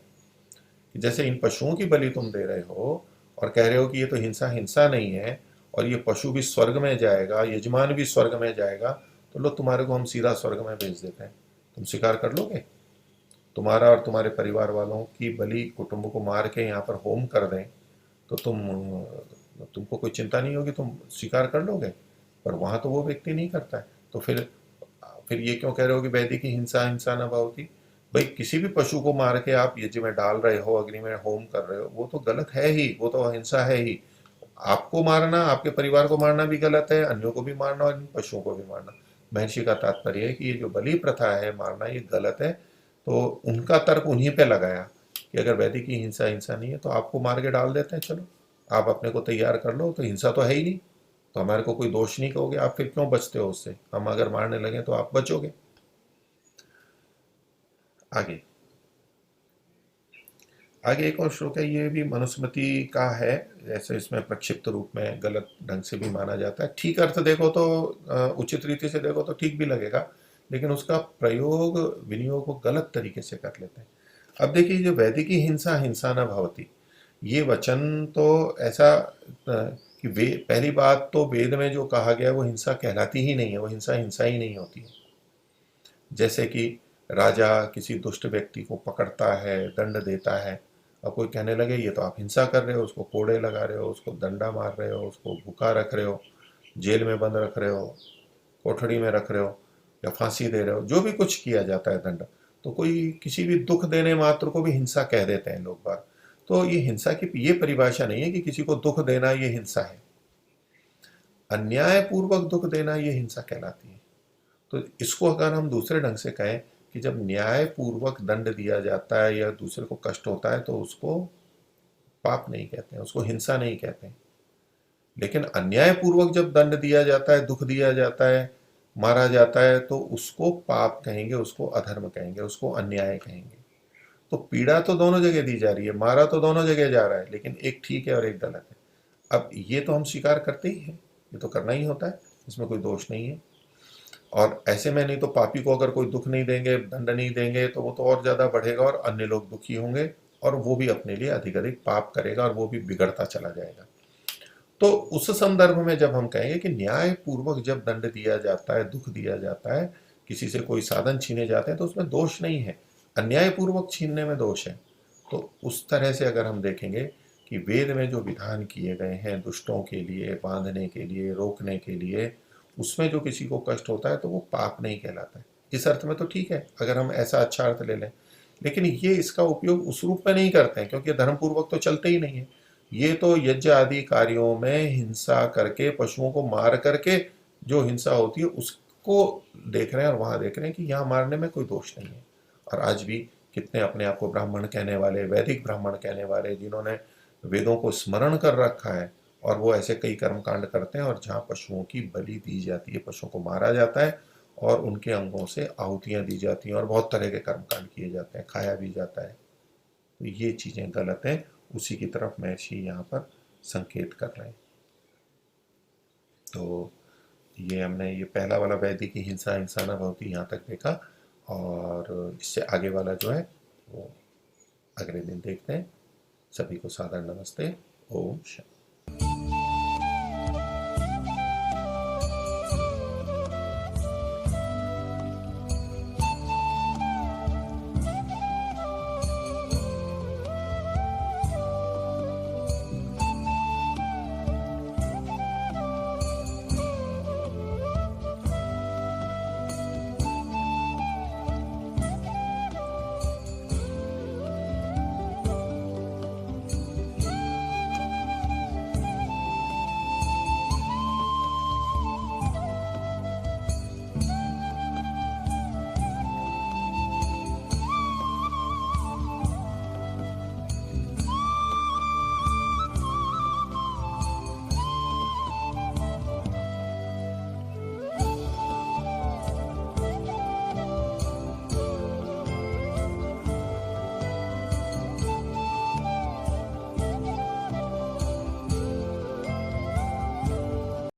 कि जैसे इन पशुओं की बलि तुम दे रहे हो और कह रहे हो कि ये तो हिंसा हिंसा नहीं है और ये पशु भी स्वर्ग में जाएगा, यजमान भी स्वर्ग में जाएगा, तो लो तुम्हारे को हम सीधा स्वर्ग में भेज देते हैं, तुम स्वीकार कर लोगे? तुम्हारा और तुम्हारे परिवार वालों की बलि कुटुंब को मार के यहाँ पर होम कर दें तो तुमको कोई चिंता नहीं होगी, तुम स्वीकार कर लोगे? पर वहां तो वो व्यक्ति नहीं करता है, तो फिर ये क्यों कह रहे हो कि वैदिक की हिंसा हिंसा न होती? भाई किसी भी पशु को मार के आप यज्ञ में डाल रहे हो, अग्नि में होम कर रहे हो, वो तो गलत है ही, वो तो हिंसा है ही। आपको मारना, आपके परिवार को मारना भी गलत है, अन्यों को भी मारना और इन पशुओं को भी मारना। महर्षि का तात्पर्य है कि ये जो बलि प्रथा है मारना, ये गलत है। तो उनका तर्क उन्हीं पे लगाया कि अगर वैदिक की हिंसा हिंसा नहीं है तो आपको मार के डाल देते हैं, चलो आप अपने को तैयार कर लो, तो हिंसा तो है ही नहीं, तो हमारे को कोई दोष नहीं कहोगे, आप फिर क्यों बचते हो उससे? हम अगर मारने लगे तो आप बचोगे। आगे आगे एक और श्लोक है, ये भी मनुस्मृति का है, जैसे इसमें प्रक्षिप्त रूप में गलत ढंग से भी माना जाता है। ठीक अर्थ देखो तो उचित रीति से देखो तो ठीक भी लगेगा, लेकिन उसका प्रयोग विनियोग को गलत तरीके से कर लेते हैं। अब देखिए, जो वैदिकी हिंसा हिंसा न भवती, ये वचन तो ऐसा कि वे पहली बात तो वेद में जो कहा गया है वो हिंसा कहलाती ही नहीं है, वो हिंसा हिंसा ही नहीं होती है। जैसे कि राजा किसी दुष्ट व्यक्ति को पकड़ता है, दंड देता है, अब कोई कहने लगे ये तो आप हिंसा कर रहे हो, उसको कोड़े लगा रहे हो, उसको डंडा मार रहे हो, उसको भूखा रख रहे हो, जेल में बंद रख रहे हो, कोठड़ी में रख रहे हो, या फांसी दे रहे हो, जो भी कुछ किया जाता है दंड, तो कोई किसी भी दुख देने मात्र को भी हिंसा कह देते हैं लोग बाग। तो ये हिंसा की ये परिभाषा नहीं है कि किसी को दुख देना ये हिंसा है, अन्याय पूर्वक दुख देना ये हिंसा कहलाती है। तो इसको अगर हम दूसरे ढंग से कहें कि जब न्याय पूर्वक दंड दिया जाता है या दूसरे को कष्ट होता है तो उसको पाप नहीं कहते हैं, उसको हिंसा नहीं कहते हैं। लेकिन अन्याय पूर्वक जब दंड दिया जाता है, दुख दिया जाता है, मारा जाता है, तो उसको पाप कहेंगे, उसको अधर्म कहेंगे, उसको अन्याय कहेंगे। तो पीड़ा तो दोनों जगह दी जा रही है, मारा तो दोनों जगह जा रहा है, लेकिन एक ठीक है और एक गलत है। अब ये तो हम स्वीकार करते ही हैं, ये तो करना ही होता है, इसमें कोई दोष नहीं है। और ऐसे में नहीं तो पापी को अगर कोई दुख नहीं देंगे, दंड नहीं देंगे, तो वो तो और ज्यादा बढ़ेगा और अन्य लोग दुखी होंगे और वो भी अपने लिए अधिक अधिक पाप करेगा और वो भी बिगड़ता चला जाएगा। तो उस संदर्भ में जब हम कहेंगे कि न्याय पूर्वक जब दंड दिया जाता है, दुख दिया जाता है, किसी से कोई साधन छीने जाते हैं, तो उसमें दोष नहीं है, अन्याय पूर्वक छीनने में दोष है। तो उस तरह से अगर हम देखेंगे कि वेद में जो विधान किए गए हैं दुष्टों के लिए, बांधने के लिए, रोकने के लिए, उसमें जो किसी को कष्ट होता है तो वो पाप नहीं कहलाता है। इस अर्थ में तो ठीक है अगर हम ऐसा अच्छा अर्थ ले लें, लेकिन ये इसका उपयोग उस रूप में नहीं करते हैं क्योंकि धर्मपूर्वक तो चलते ही नहीं है। ये तो यज्ञ आदि कार्यों में हिंसा करके, पशुओं को मार करके जो हिंसा होती है उसको देख रहे हैं और वहां देख रहे हैं कि यहाँ मारने में कोई दोष नहीं है। और आज भी कितने अपने आप को ब्राह्मण कहने वाले, वैदिक ब्राह्मण कहने वाले, जिन्होंने वेदों को स्मरण कर रखा है, और वो ऐसे कई कर्म कांड करते हैं और जहाँ पशुओं की बलि दी जाती है, पशुओं को मारा जाता है और उनके अंगों से आहुतियां दी जाती हैं और बहुत तरह के कर्म कांड किए जाते हैं, खाया भी जाता है। तो ये चीजें गलत हैं, उसी की तरफ महर्षि यहाँ पर संकेत कर रहे हैं। तो ये हमने ये पहला वाला वैदिक की हिंसा हिंसा न भवती यहाँ तक देखा, और इससे आगे वाला जो है वो अगले दिन देखते हैं। सभी को सादर नमस्ते। ओम शांति।